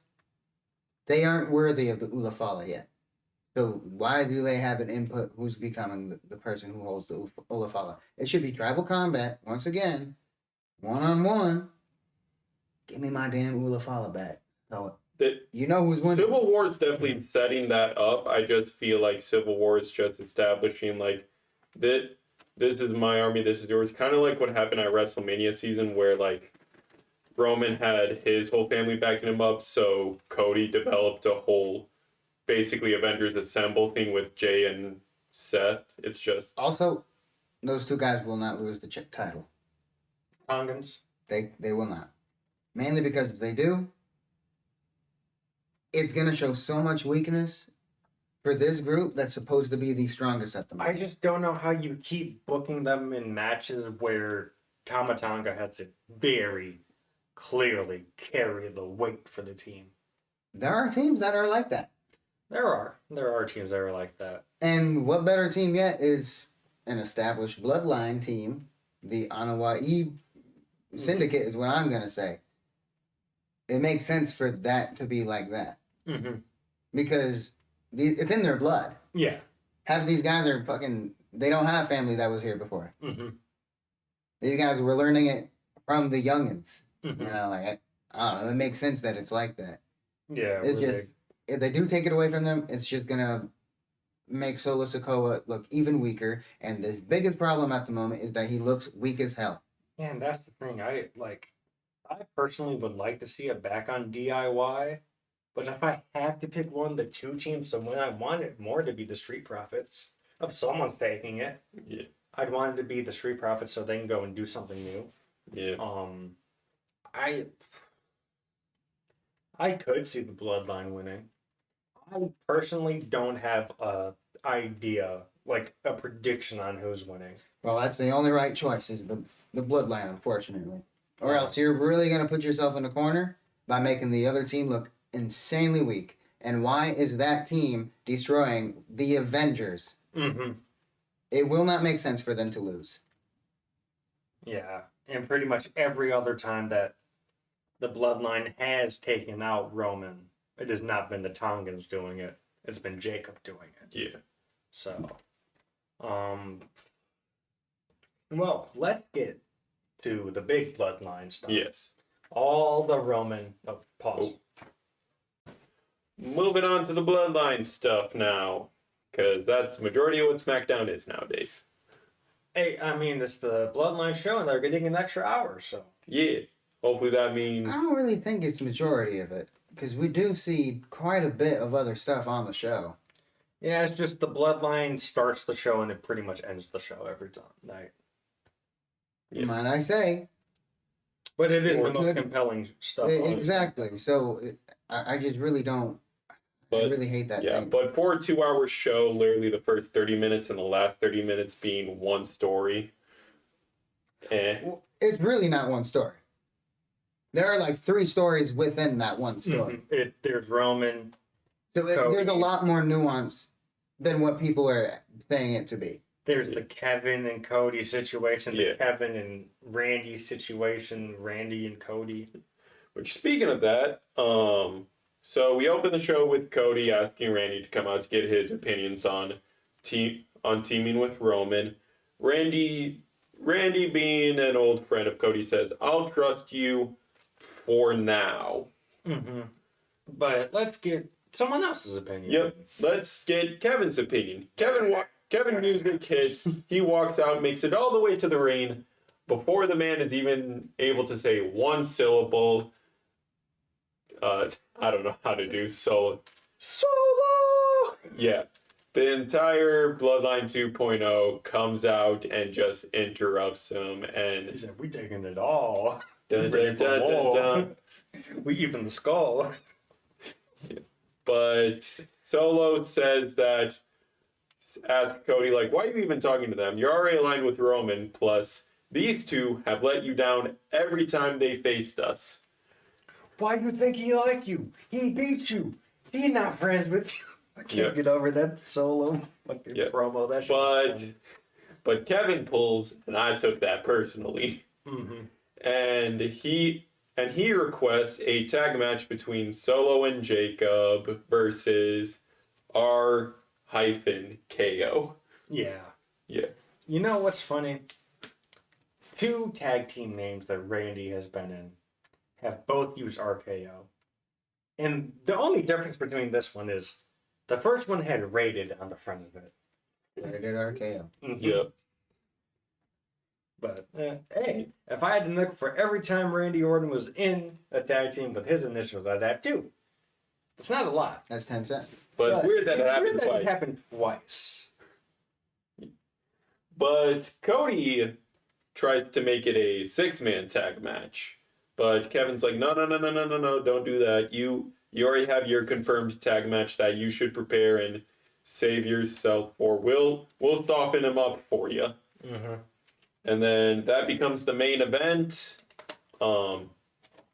they aren't worthy of the Ulafala yet. So why do they have an input who's becoming the person who holds the Ulafala? It should be tribal combat, once again, one-on-one. Give me my damn Ulafala back. So, you know who's winning. Civil War is definitely setting that up. I just feel like Civil War is just establishing like that. This is my army. This is yours. Kind of like what happened at WrestleMania season, where like Roman had his whole family backing him up, so Cody developed a whole basically Avengers Assemble thing with Jay and Seth. It's just Also, those two guys will not lose the title. Tongans? They will not. Mainly because if they do, it's going to show so much weakness for this group that's supposed to be the strongest at the I moment. just don't know how you keep booking them in matches where Tama Tonga has to very clearly carry the weight for the team. There are teams that are like that. There are teams that are like that. And what better team yet is an established bloodline team. The Anawa'i Syndicate is what I'm going to say. It makes sense for that to be like that. Mm-hmm. Because it's in their blood. Yeah. Half of these guys are fucking... They don't have family that was here before. Mm-hmm. These guys were learning it from the youngins. Mm-hmm. You know, like, I don't know. It makes sense that it's like that. Yeah. It's really. just... If they do take it away from them, it's just going to make Solo Sikoa look even weaker. And the biggest problem at the moment is that he looks weak as hell. Yeah, and that's the thing. I personally would like to see it back on DIY, but if I have to pick one of the two teams to win, I want it more to be the Street Profits. If someone's taking it, Yeah. I'd want it to be the Street Profits so they can go and do something new. Yeah. I could see the Bloodline winning. I personally don't have a idea, like a prediction on who's winning. Well, that's the only right choice is the bloodline, unfortunately. Or else you're really going to put yourself in a corner by making the other team look insanely weak. And why is that team destroying the Avengers? Mm-hmm. It will not make sense for them to lose. Yeah, and pretty much every other time that the Bloodline has taken out Roman, it has not been the Tongans doing it. It's been Jacob doing it. Yeah. So, well, let's get to the big Bloodline stuff. Yes. All the Roman... Oh, pause. Moving on to the bloodline stuff now, because that's the majority of what SmackDown is nowadays. Hey, I mean, it's the Bloodline show, and they're getting an extra hour, so... Yeah. Hopefully that means... I don't really think it's majority of it. Because we do see quite a bit of other stuff on the show. Yeah, it's just the Bloodline starts the show, and it pretty much ends the show every time night. Yeah. Might I say? But it is Or the most could- compelling stuff. on it. Exactly. So I just really don't... I But, really hate that yeah, thing. but for a 2-hour show, literally the first 30 minutes and the last 30 minutes being one story. Well, it's really not one story. There are like 3 stories within that one story. Mhm. There's Roman. So there's a Cody. lot more nuance than what people are saying it to be. There's the Kevin and Cody situation. The Yeah. Kevin and Randy situation. Randy and Cody. Which, speaking of that, so we open the show with Cody asking Randy to come out to get his opinions on teaming with Roman. Randy being an old friend of Cody says, "I'll trust you for now." Mm-hmm. But let's get someone else's opinion. Yep. Let's get Kevin's opinion. Kevin music hits. He walks out, makes it all the way to the ring before the man is even able to say one syllable. I don't know how to do solo. Yeah. The entire Bloodline 2.0 comes out and just interrupts him, He and said, "We taking it all. dun, Ready dun, for dun, dun, more. dun. We even the skull." But Solo says that, ask Cody, like, why are you even talking to them? You're already aligned with Roman, plus these two have let you down every time they faced us. Why do you think he liked you? He beat you. He's not friends with you. I can't Yeah. get over that Solo fucking Yeah. promo. That shit was funny. But Kevin pulls, and I took that personally. Mhm. And he requests a tag match between Solo and Jacob versus R-KO. Yeah. Yeah. You know what's funny? 2 tag team names that Randy has been in have both used RKO. And the only difference between this one is the first one had rated on the front of it. Rated RKO. Yep. But hey, if I had to look for every time Randy Orton was in a tag team with his initials, I'd have 2. It's not a lot. That's 10 cents. But it's weird that it happened weird that twice. it happened twice. But Cody tries to make it a 6-man tag match. But Kevin's like, no, don't do that. You already have your confirmed tag match that you should prepare and save yourself for. We'll soften him up for you. Mm-hmm. And then that becomes the main event.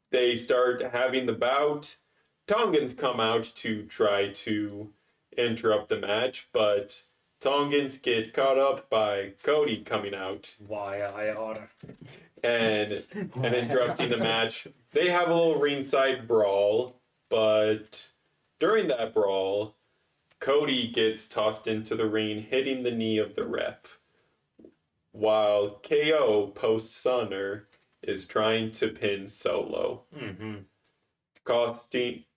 They start having the bout. Tongans come out to try to interrupt the match, but Tongans get caught up by Cody coming out Why I oughta. and interrupting the match. They have a little ringside brawl, but during that brawl, Cody gets tossed into the ring, hitting the knee of the ref, while KO post Sunner is trying to pin Solo,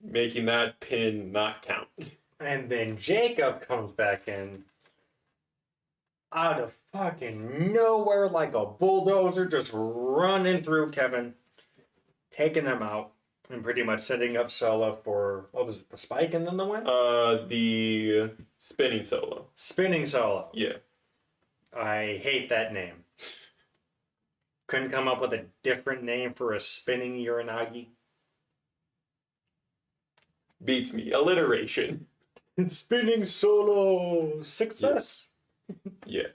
making that pin not count. And then Jacob comes back in out of fucking nowhere like a bulldozer, just running through Kevin, taking him out, and pretty much setting up Solo for, what was it, the spike and then the win? The spinning Solo. Spinning Solo. Yeah. I hate that name. Couldn't come up with a different name for a spinning Uranagi. Beats me. Alliteration. Spinning Solo. Success. Yeah.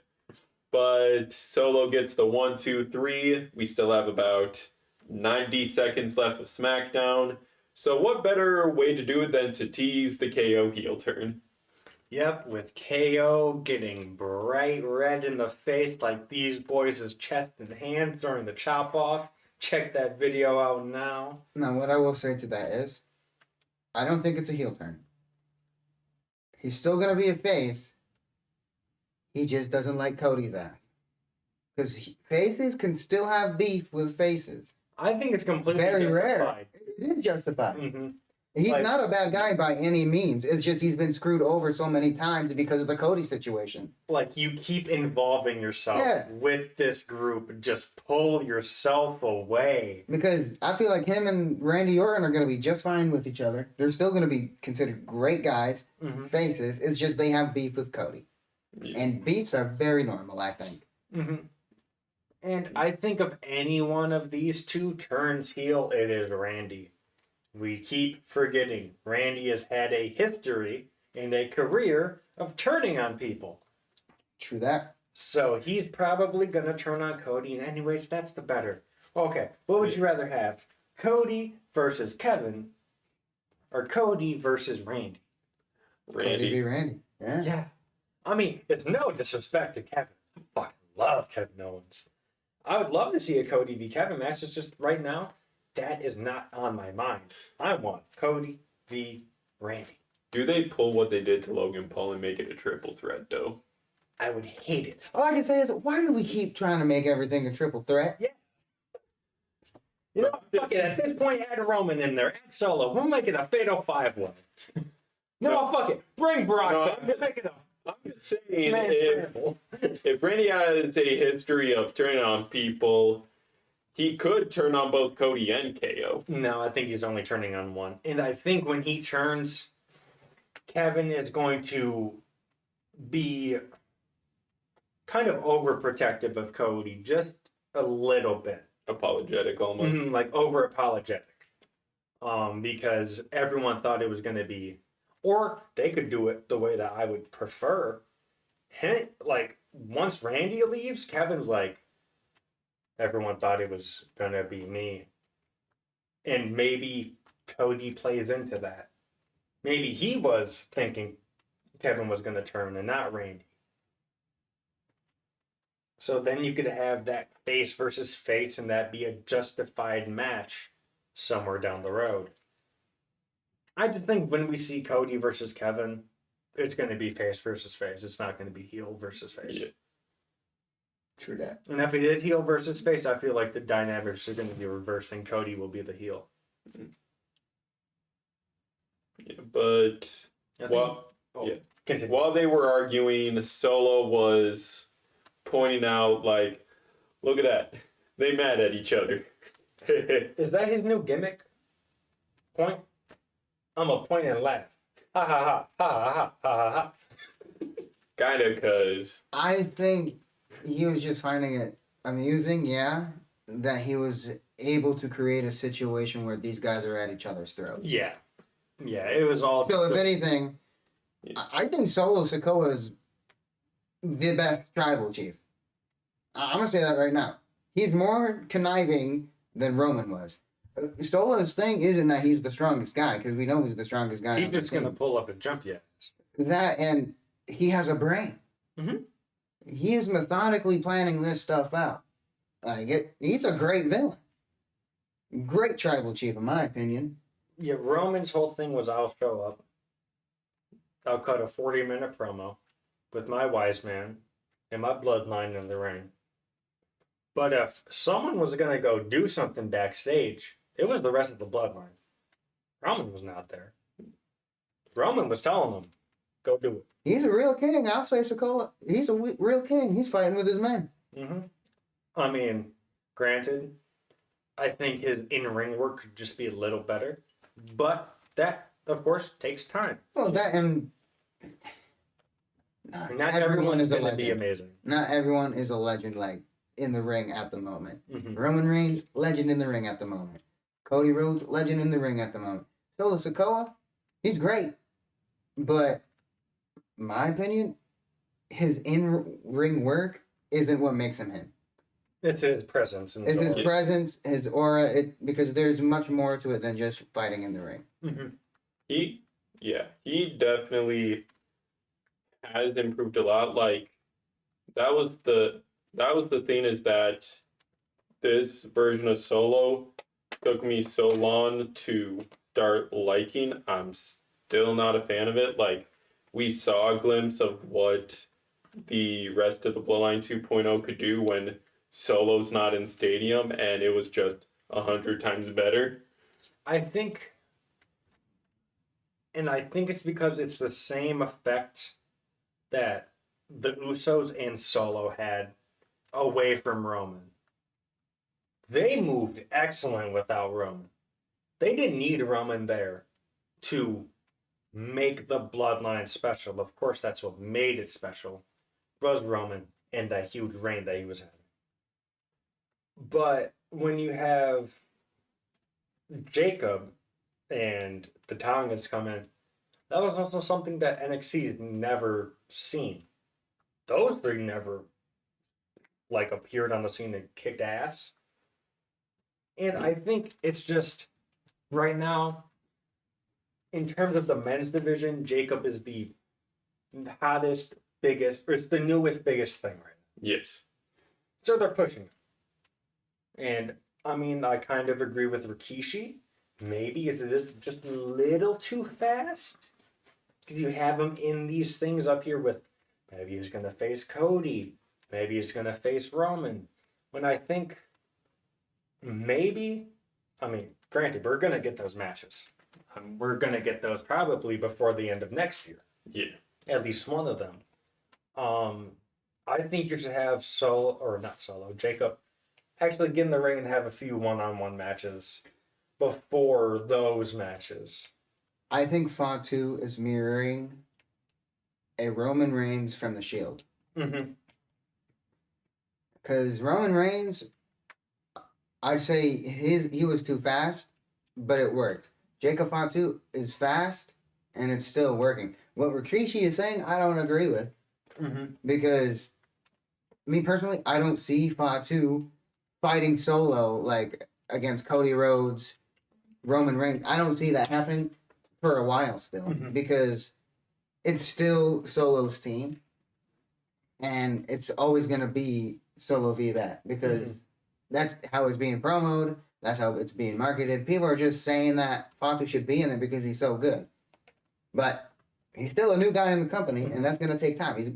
But Solo gets the 1, 2, 3. We still have about 90 seconds left of SmackDown. So what better way to do it than to tease the KO heel turn? Yep, with KO getting bright red in the face like these boys' chest and hands during the chop off. Check that video out now. Now, what I will say to that is, I don't think it's a heel turn. He's still gonna be a face. He just doesn't like Cody's ass. Because faces can still have beef with faces. I think it's completely Very rare. justified. It is justified. Mm-hmm. He's Like- not a bad guy by any means. It's just he's been screwed over so many times because of the Cody situation. Like, you keep involving yourself Yeah. with this group. Just pull yourself away. Because I feel like him and Randy Orton are going to be just fine with each other. They're still going to be considered great guys, Mm-hmm. faces. It's just they have beef with Cody. Yeah. And beefs are very normal, I think. Mm-hmm. And I think of any one of these two turns heel, it is Randy. We keep forgetting Randy has had a history and a career of turning on people. True that. So he's probably going to turn on Cody. And anyways, that's the better. Okay, what would you rather have? Cody versus Kevin or Cody versus Randy? Cody v. Randy. Randy. Yeah. Yeah. I mean, it's no disrespect to Kevin. I fucking love Kevin Owens. I would love to see a Cody v. Kevin match. It's just right now, that is not on my mind. I want Cody v. Randy. Do they pull what they did to Logan Paul and make it a triple threat, though? I would hate it. All I can say is, why do we keep trying to make everything a triple threat? You know, fuck it. At this point, add Roman in there. Add Solo. We'll make it a fatal 5-way. No, fuck it. Bring Brock No, back. Make it a I'm just saying, man scramble. if Randy has a history of turning on people, he could turn on both Cody and KO. No, I think he's only turning on one. And I think when he turns, Kevin is going to be kind of overprotective of Cody, just a little bit. Apologetic almost. Like over apologetic. Because everyone thought it was going to be, or they could do it the way that I would prefer. Like, once Randy leaves, Kevin's like, everyone thought it was going to be me. And maybe Cody plays into that. Maybe he was thinking Kevin was going to turn and not Randy. So then you could have that face versus face and that be a justified match somewhere down the road. I just think when we see Cody versus Kevin, it's going to be face versus face. It's not going to be heel versus face. Yeah. True that. And if it is heel versus face, I feel like the dynamics are going to be reversed and Cody will be the heel. Yeah, but I think, yeah. Continue. while they were arguing, Solo was pointing out, like, look at that. They mad at each other. Is that his new gimmick? Point? I'm a point and laugh. Ha ha ha ha ha ha ha. Kind of, because I think he was just finding it amusing, yeah, that he was able to create a situation where these guys are at each other's throats. Yeah. Yeah, it was all. So, if anything, I think Solo Sikoa is the best tribal chief. I'm gonna say that right now. He's more conniving than Roman was. Solo's thing isn't that he's the strongest guy, because we know he's the strongest guy. He's on the just gonna team. pull up and jump you. That, and he has a brain. Mhm. He is methodically planning this stuff out. He's a great villain. Great tribal chief, in my opinion. Yeah, Roman's whole thing was I'll show up. I'll cut a 40-minute promo with my wise man and my bloodline in the ring. But if someone was going to go do something backstage, it was the rest of the bloodline. Roman was not there. Roman was telling them, go do it. He's a real king. I'll say Sokola. He's a real king. He's fighting with his men. Mm-hmm. I mean, granted, I think his in-ring work could just be a little better. But that, of course, takes time. Well, that and Not everyone's going to be amazing. Not everyone is a legend like in the ring at the moment. Mm-hmm. Roman Reigns, legend in the ring at the moment. Cody Rhodes, legend in the ring at the moment. Solo Sikoa, he's great. But my opinion, his in-ring work isn't what makes him him. It's his presence. It's his presence, his aura, because there's much more to it than just fighting in the ring. Mm-hmm. He definitely has improved a lot. Like that was the thing, is that this version of Solo took me so long to start liking. I'm still not a fan of it. Like, we saw a glimpse of what the rest of the Bloodline 2.0 could do when Solo's not in Stadium, and it was just 100 times better. I think it's because it's the same effect that the Usos and Solo had away from Roman. They moved excellent without Roman. They didn't need Roman there to make the bloodline special. Of course, that's what made it special, was Roman and that huge reign that he was having. But when you have Jacob and the Tongans come in, that was also something that NXT's never seen. Those three never appeared on the scene and kicked ass. And I think it's just right now, in terms of the men's division, Jacob is the hottest, biggest, or it's the newest, biggest thing right now. Yes. So they're pushing it. And I mean, I kind of agree with Rikishi. Maybe is this just a little too fast? Because you have him in these things up here with maybe he's going to face Cody. Maybe he's going to face Roman. When I think maybe, I mean, granted, we're going to get those matches. We're going to get those probably before the end of next year. Yeah. At least one of them. I think you should have Jacob actually get in the ring and have a few one-on-one matches before those matches. I think Fatu is mirroring a Roman Reigns from the Shield. Mm-hmm. Because Roman Reigns, I'd say he was too fast, but it worked. Jacob Fatu is fast, and it's still working. What Rikishi is saying, I don't agree with. Mm-hmm. Because, me personally, I don't see Fatu fighting solo, like, against Cody Rhodes, Roman Reigns. I don't see that happening for a while still. Mm-hmm. Because it's still Solo's team. And it's always going to be Solo v that. Because that's how it's being promoted. That's how it's being marketed. People are just saying that Fatu should be in it because he's so good. But he's still a new guy in the company, and that's going to take time. He's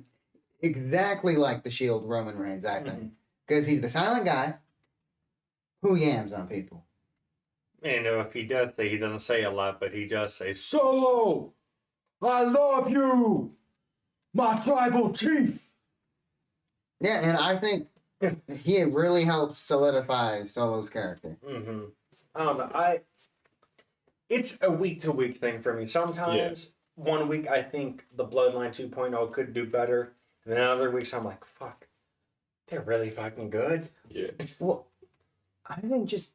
exactly like the Shield Roman Reigns acting. Because he's the silent guy who yams on people. And if he does say, he doesn't say a lot, but he does say, Solo, I love you, my tribal chief. Yeah, and I think he really helps solidify Solo's character. Mm-hmm. I don't know. It's a week-to-week thing for me. Sometimes, one week, I think the Bloodline 2.0 could do better. And then other weeks, I'm like, fuck, they're really fucking good. Yeah. Well, I think just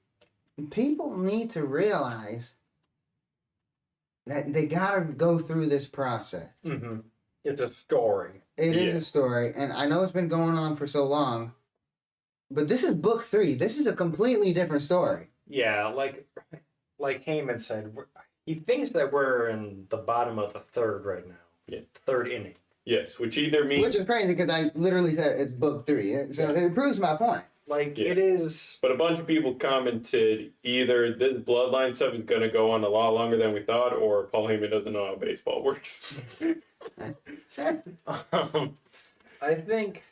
people need to realize that they gotta go through this process. Mm-hmm. It's a story. It is a story, and I know it's been going on for so long, But this is book 3. This is a completely different story. Yeah, like Heyman said, he thinks that we're in the bottom of the third right now. Yeah. Third inning. Yes, which either means. Which is crazy because I literally said it's book 3. So it proves my point. Like, Yeah. it is. But a bunch of people commented either this bloodline stuff is going to go on a lot longer than we thought, or Paul Heyman doesn't know how baseball works. I think.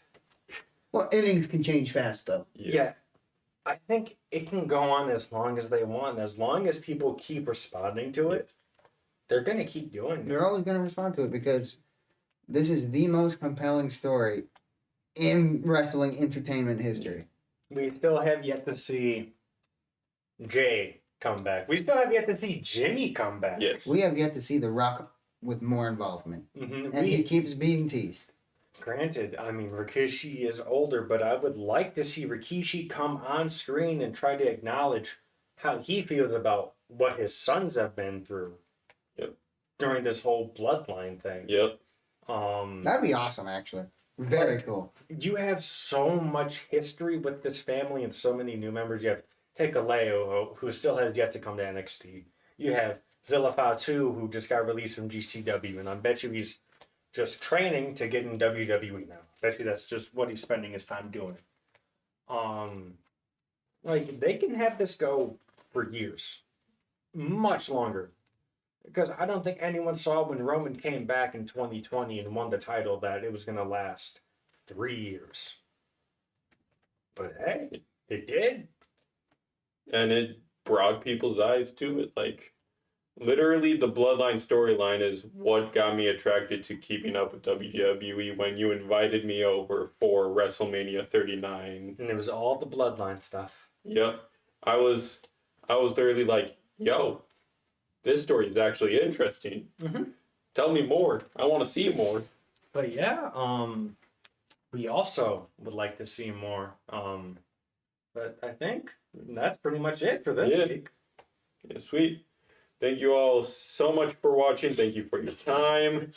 Well, innings can change fast, though. Yeah. I think it can go on as long as they want. As long as people keep responding to it, they're going to keep doing it. They're always going to respond to it because this is the most compelling story in wrestling entertainment history. We still have yet to see Jay come back. We still have yet to see Jimmy come back. Yes. We have yet to see The Rock with more involvement. Mm-hmm. And he keeps being teased. Granted, I mean, Rikishi is older, but I would like to see Rikishi come on screen and try to acknowledge how he feels about what his sons have been through. Yep. During this whole bloodline thing. Yep. That'd be awesome, actually. Very cool. You have so much history with this family and so many new members. You have Hikuleo, who still has yet to come to NXT. You have Zilla Fatu, who just got released from GCW, and I bet you he's just training to get in WWE now. Bet you that's just what he's spending his time doing. Like, they can have this go for years. Much longer. Because I don't think anyone saw when Roman came back in 2020 and won the title that it was going to last 3 years. But hey, it did. And it brought people's eyes to it. Like, literally, the Bloodline storyline is what got me attracted to keeping up with WWE when you invited me over for WrestleMania 39. And it was all the bloodline stuff. Yep. I was literally like, yo, this story is actually interesting. Mm-hmm. Tell me more. I want to see more. But yeah, we also would like to see more. But I think that's pretty much it for this week. Yeah, sweet. Thank you all so much for watching. Thank you for your time.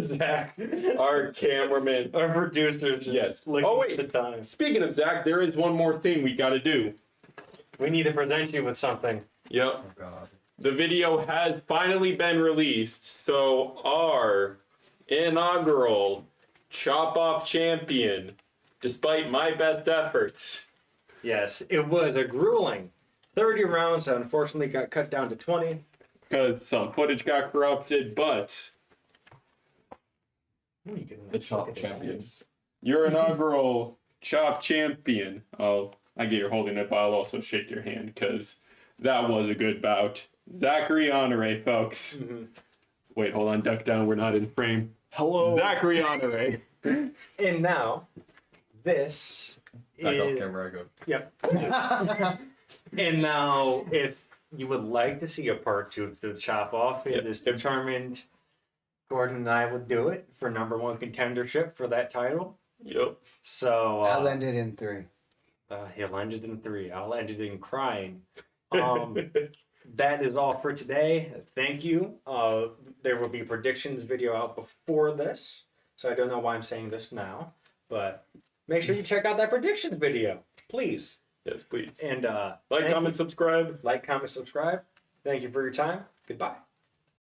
Zach, Our cameraman. our producers. Yes. Looking Oh, at wait. the time. Speaking of Zach, there is one more thing we got to do. We need to present you with something. Yep. Oh god. The video has finally been released. So our inaugural Chop Off champion, despite my best efforts. Yes, it was a grueling 30 rounds that unfortunately got cut down to 20. Because some footage got corrupted, but The Chop Champions. your inaugural Chop champion. Oh, I get you're holding it, but I'll also shake your hand because that was a good bout. Zachary Honore, folks. Mm-hmm. Wait, hold on, duck down. We're not in frame. Hello. Zachary Honore. And now, this Back off is... camera I go. Yep. And now, if you would like to see a part 2 of the Chop Off, it is determined Gordon and I would do it for number 1 contendership for that title. Yep. So I'll end it in 3. he'll end it in 3. I'll end it in crying. That is all for today. Thank you. There will be a predictions video out before this, so I don't know why I'm saying this now, but make sure you check out that predictions video, please. Yes, please. And Like, comment, subscribe. like, comment, subscribe. Thank you for your time. Goodbye.